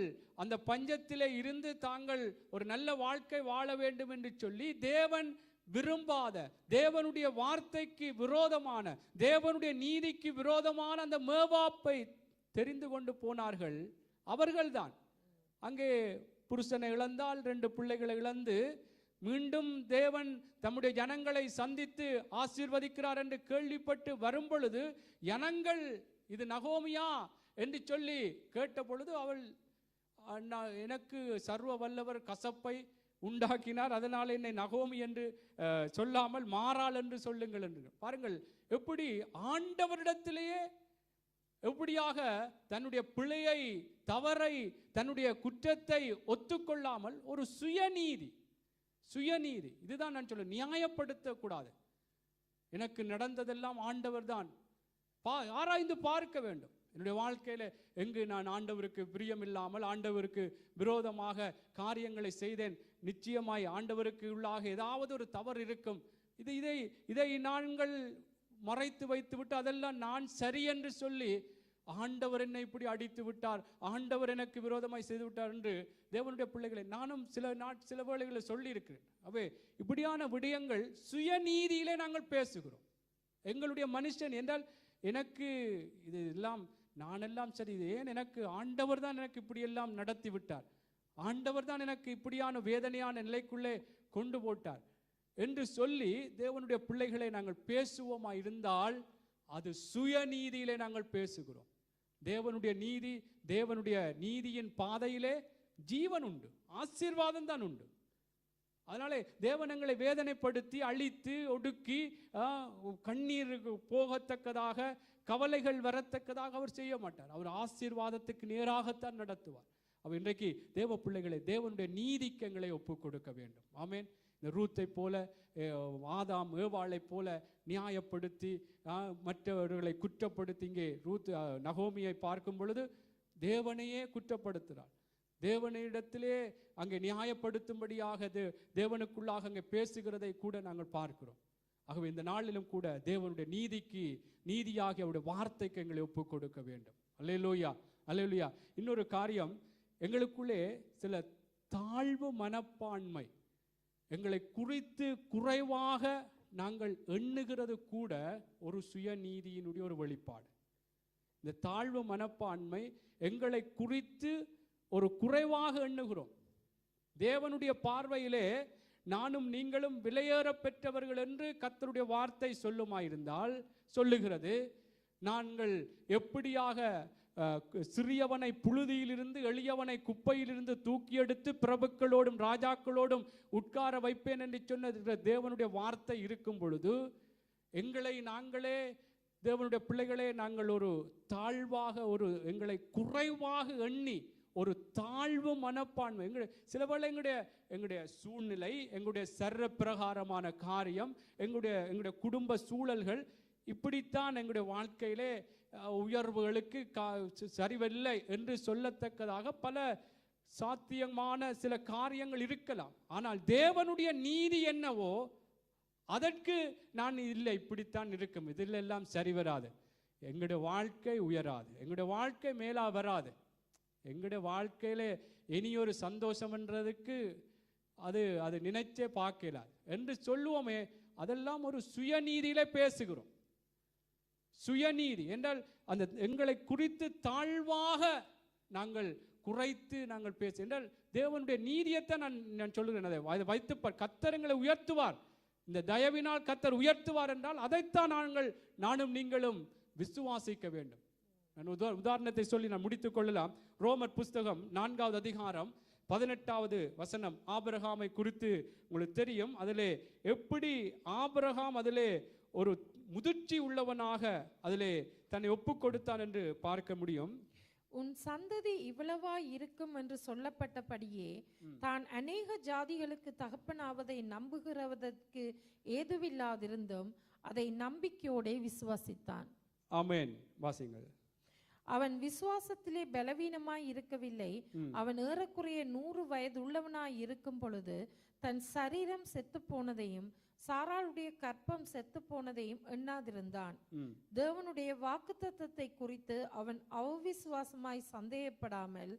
அந்த பஞ்சத்திலே இருந்து தாங்கள் ஒரு நல்ல வாழ்க்கை வாழ வேண்டும் என்று சொல்லி தேவன் விரும்பாத, தேவனுடைய வார்த்தைக்கு விரோதமான, தேவனுடைய நீதிக்கு விரோதமான அந்த மோவாபை தெரிந்து கொண்டு போனார்கள். அவர்கள்தான் அங்கே புருஷனை இழந்தால் 2 பிள்ளைகளை இழந்து மீண்டும் தேவன் தம்முடைய ஜனங்களை சந்தித்து ஆசீர்வதிக்கிறார் என்று கேள்விப்பட்டு வரும் பொழுது ஜனங்கள் இது நகோமியா என்று சொல்லி கேட்ட பொழுது அவள், எனக்கு சர்வ வல்லவர் கசப்பை உண்டாக்கினார், அதனால் என்னை நகோமி என்று சொல்லாமல் மாறாள் என்று சொல்லுங்கள் என்று. பாருங்கள் எப்படி ஆண்டவரிடத்திலேயே எப்படியாக தன்னுடைய பிழையை, தவறை, தன்னுடைய குற்றத்தை ஒத்துக்கொள்ளாமல் ஒரு சுயநீதி. இதுதான் நான் சொல்ல, நியாயப்படுத்தக்கூடாது. எனக்கு நடந்ததெல்லாம் ஆண்டவர் தான், ஆராய்ந்து பார்க்க வேண்டும். என்னுடைய வாழ்க்கையில எங்கு நான் ஆண்டவருக்கு பிரியமில்லாமல், ஆண்டவருக்கு விரோதமாக காரியங்களை செய்தேன், நிச்சயமாய் ஆண்டவருக்கு உள்ளாக ஏதாவது ஒரு தவறு இருக்கும். இதை நாங்கள் மறைத்து வைத்து விட்டு அதெல்லாம் நான் சரி என்று சொல்லி, ஆண்டவர் என்னை இப்படி அடித்து விட்டார், ஆண்டவர் எனக்கு விரோதமாய் செய்து விட்டார் என்று தேவனுடைய பிள்ளைகளை நானும் சில வேளைகளில் சொல்லி இருக்கிறேன். அவே இப்படியான விடயங்கள் சுயநீதியிலே நாங்கள் பேசுகிறோம். எங்களுடைய மனுஷன் என்றால் எனக்கு இது எல்லாம் நானெல்லாம் சரி, இது ஏன் எனக்கு ஆண்டவர் தான் எனக்கு இப்படியெல்லாம் நடத்தி விட்டார், ஆண்டவர் தான் எனக்கு இப்படியான வேதனையான நிலைக்குள்ளே கொண்டு போட்டார் என்று சொல்லி தேவனுடைய பிள்ளைகளை நாங்கள் பேசுவோமா இருந்தால் அது சுயநீதியிலே நாங்கள் பேசுகிறோம். தேவனுடைய நீதி, தேவனுடைய நீதியின் பாதையிலே ஜீவன் உண்டு, ஆசீர்வாதம் தான் உண்டு. அதனாலே தேவன் எங்களை வேதனைப்படுத்தி அழித்து ஒடுக்கி கண்ணீர் போகத்தக்கதாக, கவலைகள் வரத்தக்கதாக அவர் செய்ய மாட்டார். அவர் ஆசீர்வாதத்துக்கு நேராகத்தான் நடத்துவார். அவர் இன்றைக்கு தேவ பிள்ளைகளை தேவனுடைய நீதிக்கு எங்களை ஒப்புக் கொடுக்க வேண்டும். ஆமேன். இந்த ரூத்தை போல, ஆதாம் ஏவாளை போல நியாயப்படுத்தி மற்றவர்களை குற்றப்படுத்தி, இங்கே நகோமியை பார்க்கும் பொழுது தேவனையே குற்றப்படுத்துகிறார். தேவனிடத்திலே அங்கே நியாயப்படுத்தும்படியாக தேவனுக்குள்ளாக அங்கே பேசுகிறதை கூட நாங்கள் பார்க்கிறோம். ஆகவே இந்த நாளிலும் கூட தேவனுடைய நீதியாகிய அவருடைய வார்த்தைக்கு எங்களை ஒப்புக் கொடுக்க வேண்டும். அல்லேலூயா, அல்லேலூயா. இன்னொரு காரியம், எங்களுக்குள்ளே சில தாழ்வு மனப்பான்மை, எங்களை குறித்து குறைவாக நாங்கள் எண்ணுகிறது கூட ஒரு சுயநீதியினுடைய ஒரு வெளிப்பாடு. இந்த தாழ்வு மனப்பான்மை, எங்களை குறித்து ஒரு குறைவாக எண்ணுகிறோம். தேவனுடைய பார்வையிலே நானும் நீங்களும் விலையேற பெற்றவர்கள் என்று கர்த்தருடைய வார்த்தை சொல்லுகிறது. நாங்கள் எப்படியாக சிறியவனை புழுதியிலிருந்து, எளியவனை குப்பையிலிருந்து தூக்கி எடுத்து பிரபுக்களோடும் ராஜாக்களோடும் உட்கார வைப்பேன் என்று சொன்ன தேவனுடைய வார்த்தை இருக்கும் பொழுது, எங்களை நாங்களே, தேவனுடைய பிள்ளைகளே, நாங்கள் ஒரு தாழ்வாக, எங்களை குறைவாக எண்ணி ஒரு தாழ்வு மனப்பான்மை, சில வேளை எங்களுடைய சூழ்நிலை, எங்களுடைய சர்வ பிரகாரமான காரியம், எங்களுடைய குடும்ப சூழல்கள் இப்படித்தான் எங்களுடைய வாழ்க்கையிலே உயர்வுகளுக்கு சரிவில்லை என்று சொல்லத்தக்கதாக பல சாத்தியமான சில காரியங்கள் இருக்கலாம். ஆனால் தேவனுடைய நீதி என்னவோ அதற்கு நான் இல்லை, இப்படித்தான் இருக்கும், இதில் எல்லாம் சரி வராது, எங்களுடைய வாழ்க்கை உயராது, எங்களுடைய வாழ்க்கை மேலா வராது, எங்களுடைய வாழ்க்கையில இனியொரு சந்தோஷம்ன்றதுக்கு அது நினைச்சே பார்க்கலாம் என்று சொல்லுவோமே, அதெல்லாம் ஒரு சுயநீதியில பேசுகிறோம். சுயநீதி என்றால் அந்த எங்களை குறித்து தாழ்வாக நாங்கள் குறைத்து நாங்கள் பேச என்றால் தேவனுடைய நீதியைத்தான் நான் சொல்லுகிறேன். அதை வைத்து கர்த்தர் எங்களை உயர்த்துவார், இந்த தயவினால் கர்த்தர் உயர்த்துவார் என்றால் அதைத்தான் நானும் நீங்களும் விசுவாசிக்க வேண்டும். நான் உதாரணத்தை சொல்லி நான் முடித்துக் கொள்ளலாம். ரோமர் புஸ்தகம் 4வது அதிகாரம் 18வது வசனம் ஆபிரகாமை குறித்து உங்களுக்கு தெரியும். அதிலே எப்படி ஆபிரகாம் அதிலே ஒரு முதிர்ச்சி உள்ளவனாக அதிலே தன்னை ஒப்புக் கொடுத்தான் என்று பார்க்க முடியும். உன் சந்ததி இவ்வளவா இருக்கும் என்று சொல்லப்பட்டபடியே தான் அநேக ஜாதிகளுக்கு தகப்பனாவதை நம்புகிறவதற்கு ஏதுவில்லாதிருந்தும் அதை நம்பிக்கையோட விசுவாசித்தான். ஆமென். வாசிங்கள். அவன் விசுவாசத்திலே பலவீனமாய் இருக்கவில்லை. அவன் ஏறக்குறைய 100 வயது உள்ளவனாய் இருக்கும் பொழுது தன் சரீரம் செத்து போனதையும் சாராளுடைய கற்பம் செத்து போனதையும் எண்ணாதிருந்தான். தேவனுடைய வாக்குத்தத்தத்தை குறித்து அவன் அவிசுவாசமாய் சந்தேகப்படாமல்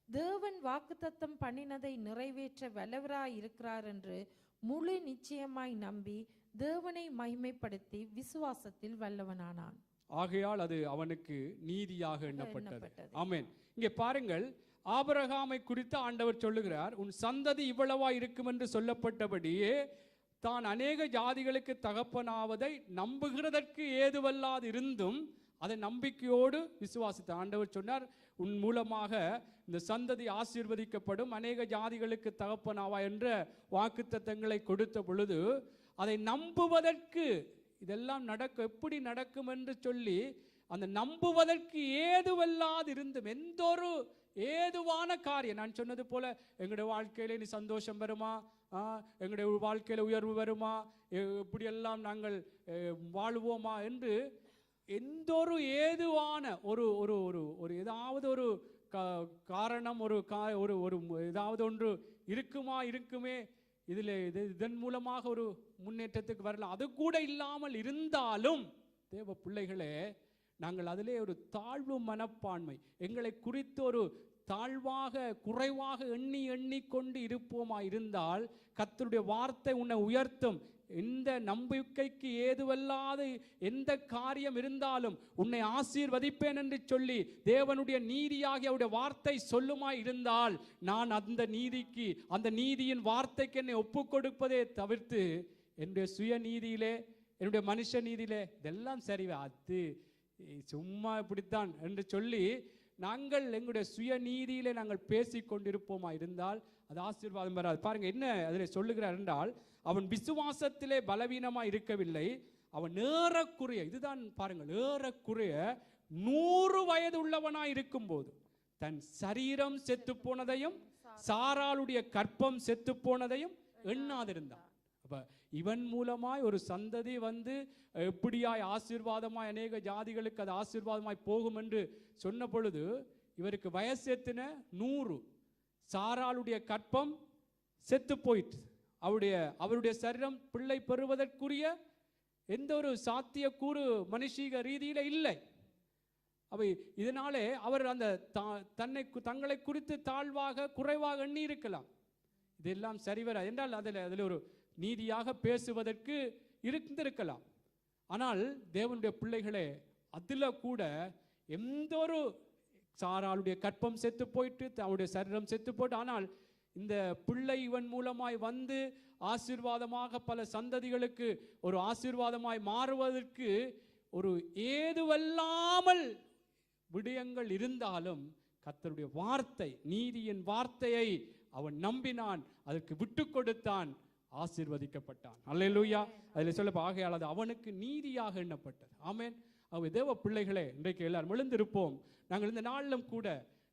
தேவன் வாக்குத்தத்தம் பண்ணினதை நிறைவேற்ற வல்லவராய் இருக்கிறார் என்று முழு நிச்சயமாய் நம்பி தேவனை மகிமைப்படுத்தி விசுவாசத்தில் வல்லவனானான். ஆகையால் அது அவனுக்கு நீதியாக எண்ணப்பட்டது. ஆமென். இங்கே பாருங்கள், ஆபிரகாமை குறித்து ஆண்டவர் சொல்லுகிறார், உன் சந்ததி இவ்வளவா இருக்கும் என்று சொல்லப்பட்டபடியே தான் அநேக ஜாதிகளுக்கு தகப்பனாவதை நம்புகிறதற்கு ஏதுவல்லாது இருந்தும் அதை நம்பிக்கையோடு விசுவாசித்த ஆண்டவர் சொன்னார், உன் மூலமாக இந்த சந்ததி ஆசீர்வதிக்கப்படும், அநேக ஜாதிகளுக்கு தகப்பனாவா என்ற வாக்குத்தத்தங்களை கொடுத்த பொழுது அதை நம்புவதற்கு இதெல்லாம் எப்படி நடக்கும் என்று சொல்லி அந்த நம்புவதற்கு ஏதுவல்லாது இருந்தும் எந்த ஒரு ஏதுவான காரியம், நான் சொன்னது போல எங்களுடைய வாழ்க்கையில நீ சந்தோஷம் வருமா, எங்களுடைய வாழ்க்கையில உயர்வு வருமா, இப்படியெல்லாம் நாங்கள் வாழ்வோமா என்று எந்த ஒரு ஏதுவான ஒரு ஒரு ஒரு ஒரு ஏதாவது ஒரு காரணம் ஒரு ஏதாவது ஒன்று இருக்குமே இதன் மூலமாக ஒரு முன்னேற்றத்துக்கு வரலாம், அது கூட இல்லாமல் இருந்தாலும் தேவ பிள்ளைகளே, நாங்கள் அதிலே ஒரு தாழ்வு மனப்பான்மை, எங்களை குறித்து ஒரு தாழ்வாக குறைவாக எண்ணிக்கொண்டு இருப்போமா இருந்தால் கர்த்தருடைய வார்த்தை உன்னை உயர்த்தும். எந்த நம்பிக்கைக்கு ஏதுவல்லாத எந்த காரியம் இருந்தாலும் உன்னை ஆசீர்வதிப்பேன் என்று சொல்லி தேவனுடைய நீதியாகிய அவருடைய வார்த்தை சொல்லுமாய் இருந்தால் நான் அந்த நீதியின் வார்த்தைக்கு என்னை ஒப்புக் கொடுப்பதே தவிர்த்து என்னுடைய சுய நீதியிலே என்னுடைய மனுஷ நீதியிலே இதெல்லாம் சரி அது சும்மா இப்படித்தான் என்று சொல்லி நாங்கள் எங்களுடைய சுய நீதியிலே நாங்கள் பேசிக் கொண்டிருப்போமா இருந்தால் அது ஆசீர்வாதம் வராது. பாருங்க என்ன அதில் சொல்லுகிறார் என்றால், அவன் விசுவாசத்திலே பலவீனமாய் இருக்கவில்லை, அவன் ஏறக்குறைய, இதுதான் பாருங்கள், ஏறக்குறைய 100 வயது உள்ளவனாய் இருக்கும் போது தன் சரீரம் செத்து போனதையும் சாராளுடைய கற்பம் செத்து போனதையும் எண்ணாதிருந்தான். அப்ப இவன் மூலமாய் ஒரு சந்ததி வந்து எப்படியாய் ஆசீர்வாதமாய் அநேக ஜாதிகளுக்கு அது ஆசீர்வாதமாய் போகும் என்று சொன்ன பொழுது இவருக்கு வயசு எத்தன 100, சாராளுடைய கற்பம் செத்து போயிட்டு அவருடைய சரீரம் பிள்ளை பெறுவதற்குரிய எந்த ஒரு சாத்தியக்கூறு மனுஷீக ரீதியில இல்லை. அவை இதனாலே அவர் அந்த தங்களை குறித்து தாழ்வாக குறைவாக எண்ணி இருக்கலாம். இதெல்லாம் சரிவர என்றால் அதில் ஒரு நீதியாக பேசுவதற்கு இருந்திருக்கலாம். ஆனால் தேவனுடைய பிள்ளைகளே, அதில் கூட எந்த ஒரு சாராளுடைய கற்பம் செத்து போயிட்டு அவருடைய சரீரம் செத்து போயிட்டு, ஆனால் இந்த பிள்ளை இவன் மூலமாய் வந்து ஆசீர்வாதமாக பல சந்ததிகளுக்கு ஒரு ஆசீர்வாதமாய் மாறுவதற்கு ஒரு ஏதுவல்லாமல் விடயங்கள் இருந்தாலும் கர்த்தருடைய வார்த்தை, நீதியின் வார்த்தையை அவன் நம்பினான், அதற்கு விட்டு கொடுத்தான், ஆசீர்வதிக்கப்பட்டான். அல்லேலூயா. அதில் சொல்ல ஆகையால் அது அவனுக்கு நீதியாக எண்ணப்பட்டது. ஆமென். தேவ பிள்ளைகளே, இன்றைக்கு எல்லாரும் எழுந்திருப்போம். நாங்கள் இந்த நாளிலும் கூட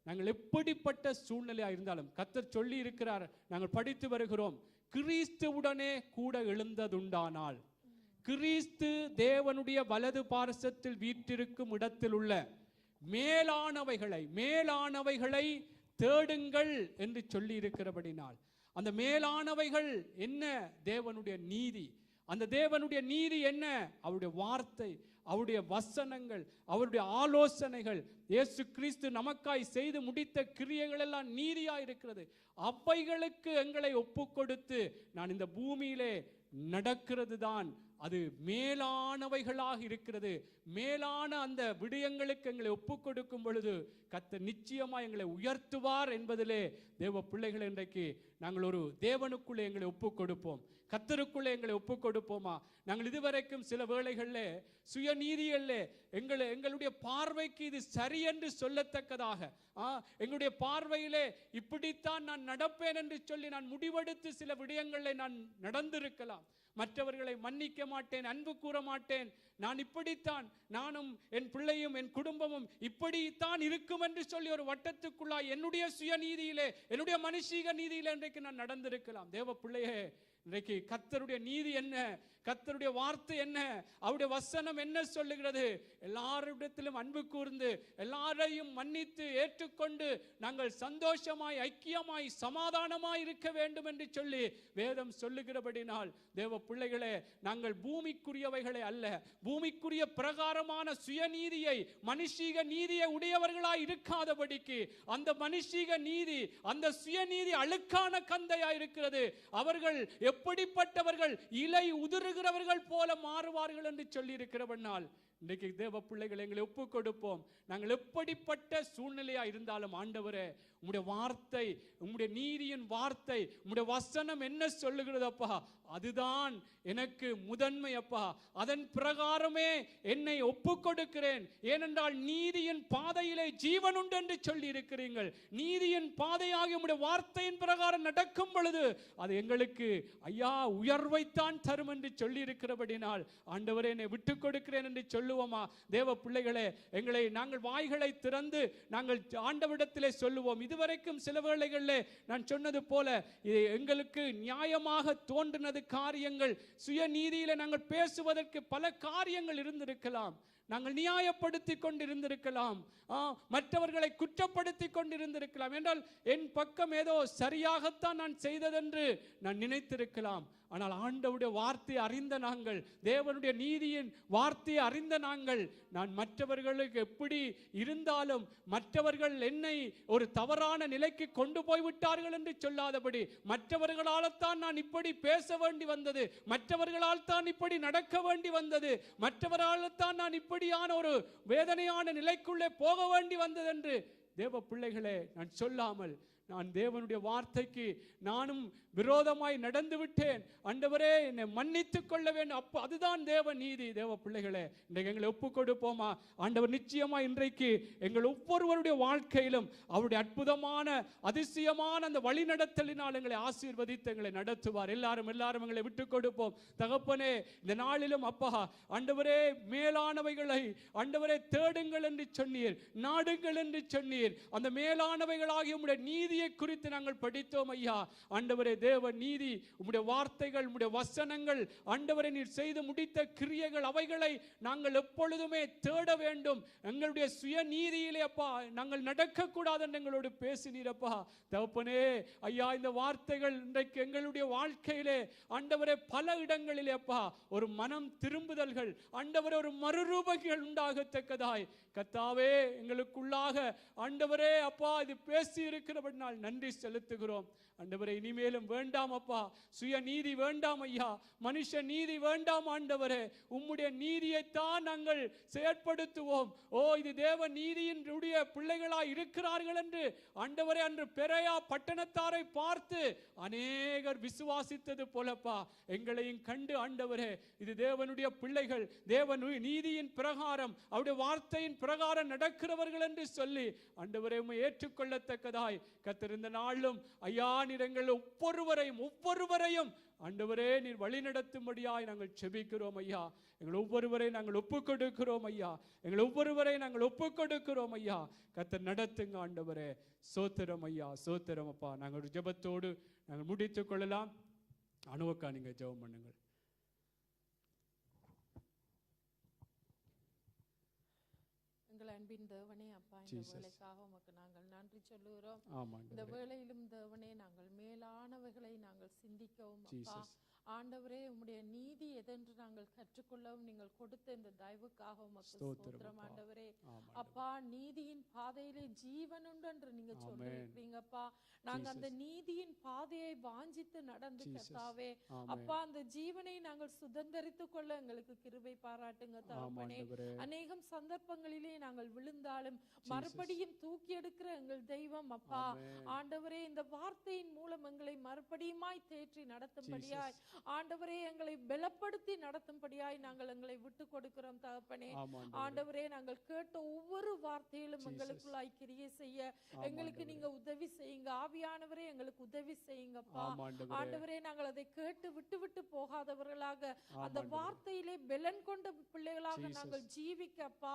நாங்கள் எப்படிப்பட்ட சூழ்நிலையாக இருந்தாலும் கர்த்தர் சொல்லி இருக்கிறார், நாங்கள் படித்து வருகிறோம், கிறிஸ்துவுடனே கூட எழுந்ததுண்டானால், கிறிஸ்து தேவனுடைய வலது பார்சத்தில் வீற்றிருக்கும் இடத்தில் உள்ள மேலானவைகளை தேடுங்கள் என்று சொல்லி இருக்கிறபடினால், அந்த மேலானவைகள் என்ன? தேவனுடைய நீதி. அந்த தேவனுடைய நீதி என்ன? அவருடைய வார்த்தை, அவருடைய வசனங்கள், அவருடைய ஆலோசனைகள், இயேசு கிறிஸ்து நமக்காய் செய்து முடித்த கிரியைகள் எல்லாம் நீதியாய் இருக்கிறது. அவைகளுக்கு எங்களை ஒப்பு கொடுத்து நான் இந்த பூமியிலே நடக்கிறது தான் அது மேலானவைகளாக இருக்கிறது. மேலான அந்த விடயங்களுக்கு எங்களை ஒப்பு கொடுக்கும் பொழுது கர்த்தர் நிச்சயமாக எங்களை உயர்த்துவார் என்பதிலே தேவ பிள்ளைகள் இன்றைக்கு நாங்கள் ஒரு தேவனுக்குள்ளே எங்களை ஒப்பு கொடுப்போம். கர்த்தருக்குள்ளே எங்களை ஒப்புக் கொடுப்போமா? நாங்கள் இதுவரைக்கும் சில வேளைகளிலே சுயநீதியிலே எங்களுடைய பார்வைக்கு இது சரி என்று சொல்லத்தக்கதாக, எங்களுடைய பார்வையிலே இப்படித்தான் நான் நடப்பேன் என்று சொல்லி நான் முடிவெடுத்து சில விடயங்களில் நான் நடந்திருக்கலாம். மற்றவர்களை மன்னிக்க மாட்டேன், அன்பு கூற மாட்டேன், நான் இப்படித்தான், நானும் என் பிள்ளையும் என் குடும்பமும் இப்படித்தான் இருக்கும் என்று சொல்லி ஒரு வட்டத்துக்குள்ளாய் என்னுடைய சுயநீதியிலே, என்னுடைய மனுஷீக நீதியிலே இன்றைக்கு நான் நடந்திருக்கலாம். தேவ பிள்ளையே, இன்றைக்கு கர்த்தருடைய நீதி என்ன, கர்த்தருடைய வார்த்தை என்ன, அவருடைய வசனம் என்ன சொல்லுகிறது? எல்லாரிடத்திலும் அன்பு கூர்ந்து எல்லாரையும் மன்னித்து ஏற்றுக்கொண்டு நாங்கள் சந்தோஷமாய் ஐக்கியமாய் சமாதானமாய் இருக்க வேண்டும் என்று சொல்லி வேதம் சொல்லுகிறபடினால் தேவ பிள்ளைகளே, நாங்கள் பூமிக்குரியவைகளை அல்ல, பூமிக்குரிய பிரகாரமான சுயநீதியை, மனுஷீக நீதியை உடையவர்களாய் இருக்காதபடிக்கு அந்த மனுஷீக நீதி, அந்த சுயநீதி அழுக்கான கந்தையாய் இருக்கிறது. அவர்கள் எப்படிப்பட்டவர்கள்? இலை உதிருகிறவர்கள் போல மாறுவார்கள் என்று சொல்லி இருக்கிறவனால் இன்றைக்கு தேவ பிள்ளைகள் எங்களை ஒப்புக் கொடுப்போம். நாங்கள் எப்படிப்பட்ட சூழ்நிலையா இருந்தாலும் ஆண்டவரே, உம்முடைய வார்த்தை, உம்முடைய நீதியின் வார்த்தை, உம்முடைய வசனம் என்ன சொல்லுகிறது அப்பா, அதுதான் எனக்கு முதன்மை அப்பா. அதன் பிரகாரமே என்னை ஒப்புக் கொடுக்கிறேன். ஏனென்றால் நீதியின் பாதையிலே ஜீவன் உண்டு என்று சொல்லி இருக்கிறீர்கள். நீதியின் பாதையாகி உம்முடைய வார்த்தையின் பிரகாரம் நடக்கும் பொழுது அது எங்களுக்கு ஐயா உயர்வைத்தான் தரும் என்று சொல்லி இருக்கிறபடினால் ஆண்டவரே, என்னை விட்டுக் கொடுக்கிறேன் என்று சொல்லுவோமா? தேவ பிள்ளைகளே, எங்களை நாங்கள் வாய்களை திறந்து நாங்கள் ஆண்டவரிடத்திலே சொல்லுவோம். இதுவரைக்கும் சில வேளைகளிலே நான் சொன்னது போல எங்களுக்கு நியாயமாக தோன்றினது காரியங்கள், சுயநீதியில நாங்கள் பேசுவதற்கு பல காரியங்கள் இருந்திருக்கலாம். நாங்கள் நியாயப்படுத்தி கொண்டிருந்திருக்கலாம், மற்றவர்களை குற்றப்படுத்தி கொண்டிருந்திருக்கலாம். என்றால் என் பக்கம் ஏதோ சரியாகத்தான் நான் செய்ததென்று நான் நினைத்திருக்கலாம். ஆனால் ஆண்டவருடைய வார்த்தையை அறிந்த நாங்கள், தேவனுடைய நீதியின் வார்த்தையை அறிந்த நாங்கள், நான் மற்றவர்களுக்கு எப்படி இருந்தாலும் மற்றவர்கள் என்னை ஒரு தவறான நிலைக்கு கொண்டு போய்விட்டார்கள் என்று சொல்லாதபடி, மற்றவர்களால் தான் நான் இப்படி பேச வேண்டி வந்தது, மற்றவர்களால் தான் இப்படி நடக்க வேண்டி வந்தது, மற்றவர்களால் தான் நான் இப்படியான ஒரு வேதனையான நிலைக்குள்ளே போக வேண்டி வந்தது என்று தேவ பிள்ளைகளே நான் சொல்லாமல், நான் தேவனுடைய வார்த்தைக்கு நானும் விரோதமாய் நடந்து விட்டேன், ஆண்டவரே என்னை மன்னித்துக் கொள்ள வேண்டும். அப்ப அதுதான் தேவ நீதி. தேவ பிள்ளைகளே, இன்றைக்கு எங்களை ஒப்புக் கொடுப்போமா? ஆண்டவர் நிச்சயமா இன்றைக்கு எங்கள் ஒவ்வொருவருடைய வாழ்க்கையிலும் அவருடைய அற்புதமான அதிசயமான அந்த வழிநடத்தலினால் எங்களை ஆசீர்வதித்து எங்களை நடத்துவார். எல்லாரும் எங்களை விட்டுக் கொடுப்போம். தகப்பனே, இந்த நாளிலும் அப்பா ஆண்டவரே, மேலானவைகளை ஆண்டவரே தேடுங்கள் என்று சொன்னீர், நாடுங்கள் என்று சொன்னீர். அந்த மேலானவைகளாகிய உம்முடைய நீதியை குறித்து நாங்கள் படித்தோம் ஐயா. ஆண்டவரே, தேவ நீதி, உம்முடைய வார்த்தைகள், உம்முடைய வசனங்கள், ஆண்டவரே நீர் செய்து முடித்த கிரியைகள், அவைகளை நாங்கள் எப்பொழுதுமே தேட வேண்டும். எங்களுடைய சுய நீதியிலே அப்பா நாங்கள் நடக்க கூடாது என்று எங்களோடு பேசினீரப்பா. தகப்பனே ஐயா, இந்த வார்த்தைகள் இன்றைக்கு எங்களுடைய வாழ்க்கையிலே ஆண்டவரே பல இடங்களிலே அப்பா ஒரு மனம் திரும்புதல்கள், ஆண்டவரே ஒரு மறுரூபங்கள் உண்டாகத்தக்கதாய் கர்த்தாவே எங்களுக்குள்ளாக ஆண்டவரே அப்பா இது பேசி இருக்கிறபடினால் நன்றி செலுத்துகிறோம். ஆண்டவரே, இனிமேலும் வேண்டாம் அப்பா, சுய நீதி வேண்டாம் ஐயா, மனுஷ நீதி வேண்டாம் ஆண்டவரே, உம்முடைய நீதியைத்தான் நாங்கள் செயற்படுத்துவோம். ஓ, இது தேவ நீதியினுடைய பிள்ளைகளாய் இருக்கிறார்கள் என்று ஆண்டவரே அன்று பெரையா பட்டணத்தாரை பார்த்து அநேகர் விசுவாசித்தது போலப்பா எங்களையும் கண்டு ஆண்டவரே, இது தேவனுடைய பிள்ளைகள், தேவன் நீதியின் பிரகாரம் அவருடைய வார்த்தையின் பிரகாரம் நடக்கிறவர்கள் என்று சொல்லி ஆண்டவரே உம்மை ஏற்றுக்கொள்ளத்தக்கதாய் கர்த்தர் இந்த நாளும் ஐயா நீர் எங்கள் ஒவ்வொருவரையும் ஆண்டவரே நீர் வழி நடத்தும்படியாய் நாங்கள் செபிக்கிறோம் ஐயா. எங்கள் ஒவ்வொருவரை நாங்கள் ஒப்புக் கொடுக்கிறோம் ஐயா, எங்கள் ஒவ்வொருவரை நாங்கள் ஒப்புக் கொடுக்கிறோம் ஐயா. கர்த்தர் நடத்துங்க ஆண்டவரே. சோத்திரம் ஐயா, சோத்திரம் அப்பா. நாங்கள் ஒரு ஜெபத்தோடு நாங்கள் முடித்துக் கொள்ளலாம். அனுவக்கா நீங்க ஜெபம் பண்ணுங்கள். எங்கள் அன்பின் தேவனே அப்பா, இந்த வேளைக்காக உமக்கு நாங்கள் நன்றி சொல்லுகிறோம். இந்த வேளையிலும் தேவனே நாங்கள் மேலானவைகளை நாங்கள் சிந்திக்கவும் அப்பா ஆண்டவரே, உம்முடைய நீதி எதென்று நாங்கள் கற்றுக்கொள்ளவும் நீங்கள் கொடுத்த இந்த தயவுக்காக உமக்கு ஸ்தோத்திரம் ஆண்டவரே. அப்பா, நீதியின் பாதையிலே ஜீவன் உண்டு என்று நீங்க சொல்லிருக்கீங்கப்பா. நாங்க அந்த நீதியின் பாதையை வாஞ்சித்து நடந்து கர்த்தாவே அப்பா அந்த ஜீவனை நாங்கள் சுதந்தரித்துக் கொள்ள எங்களுக்கு கிருபை பாராட்டுங்க தகப்பனே. அநேகம் சந்தர்ப்பங்களிலே நாங்கள் விழுந்தாலும் மறுபடியும் தூக்கி எடுக்கிற எங்கள் தெய்வம் அப்பா ஆண்டவரே, இந்த வார்த்தையின் மூலம் எங்களை மறுபடியுமாய் தேற்றி நடத்தும்படியாய் ஆண்டவரே எங்களை பலப்படுத்தி நடத்தும்படியாய் நாங்கள் எங்களை விட்டு கொடுக்கிறோம் தகப்பனே. ஆண்டவரே நாங்கள் கேட்ட ஒவ்வொரு வார்த்தையிலும் எங்களுக்குள்ளாய் கிரியை செய்ய எங்களுக்கு நீங்க உதவி செய்யுங்க. ஆவியானவரே எங்களுக்கு உதவி செய்யுங்கப்பா. ஆண்டவரே நாங்கள் அதை கேட்டு விட்டு விட்டு போகாதவர்களாக அந்த வார்த்தையிலே பலன் கொண்ட பிள்ளைகளாக நாங்கள் ஜீவிக்கப்பா.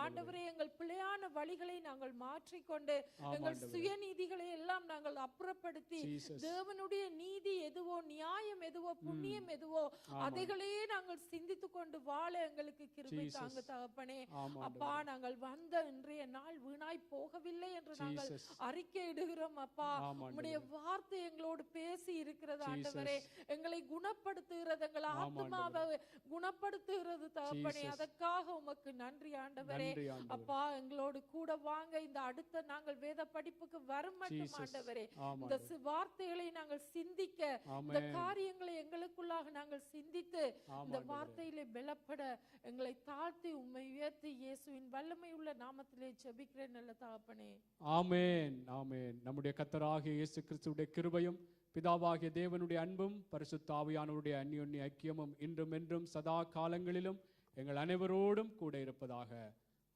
ஆண்டவரே எங்கள் பிள்ளையான வழிகளை நாங்கள் மாற்றிக்கொண்டு எங்கள் சுயநீதிகளை எல்லாம் நாங்கள் அப்புறப்படுத்தி தேவனுடைய நீதி எதுவோ, நியாயம் எதுவோ, புண்ணியம் எதுவோ அதைகளே நாங்கள் சிந்தித்து கொண்டு வாழ எங்களுக்கு கிருபை தாங்க தகப்பனே. அப்பா நாங்கள் வந்த இன்றைய நாள் வீணாய் போகவில்லை என்று நாங்கள் அறிக்கை இடுகிறோம் அப்பா. உம்முடைய வார்த்தை எங்களோடு பேசி இருக்கிறது ஆண்டவரே. எங்களை குணப்படுத்துகிறது, எங்கள் ஆத்மாவை குணப்படுத்துகிறது தகப்பனே. அதற்காக உமக்கு நன்றி ஆண்டவரே. அப்பா எங்களோடு கூட வாங்க. இந்த அடுத்த நாங்கள் வேத படிப்புக்கு வரும் மட்டும் ஆண்டவரே இந்த வார்த்தைகளை நாங்கள் சிந்திக்க, இந்த காரியங்களை எங்களுக்குள்ளாக நாங்கள் சிந்தித்து இந்த வார்த்தையிலே பலப்பட எங்களை தாழ்த்தி உம்மை உயர்த்தி இயேசுவின் வல்லமை உள்ள நாமத்திலே ஜெபிக்கிறேன் நல்ல தகப்பனே. ஆமென் ஆமென். நம்முடைய கர்த்தராகிய இயேசு கிறிஸ்துவின் கிருபையும் பிதாவாகிய தேவனுடைய அன்பும் பரிசுத்த ஆவியானவருடைய அந்யோன்ய ஐக்கியமும் இன்றும் என்றும் சதா காலங்களிலும் எங்கள் அனைவரோடும் கூட இருப்பதாக.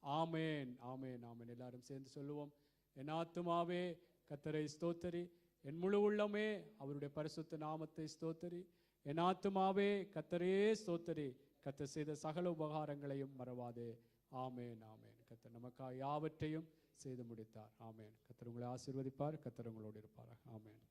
ஆமென் ஆமென் ஆமென். எல்லாரும் சேர்ந்து சொல்லுவோம். என் ஆத்துமாவே கர்த்தரை ஸ்தோத்தரி, என் முழு உள்ளமே அவருடைய பரிசுத்த நாமத்தை ஸ்தோத்தரி. என் ஆத்துமாவே கர்த்தரே ஸ்தோத்தரி, கர்த்தர் செய்த சகல உபகாரங்களையும் மறவாதே. ஆமென் ஆமென். கர்த்தர் நமக்காக யாவற்றையும் செய்து முடித்தார். ஆமென். கர்த்தர் உங்களை ஆசீர்வதிப்பார். கர்த்தர் உங்களோடு இருப்பார். ஆமென்.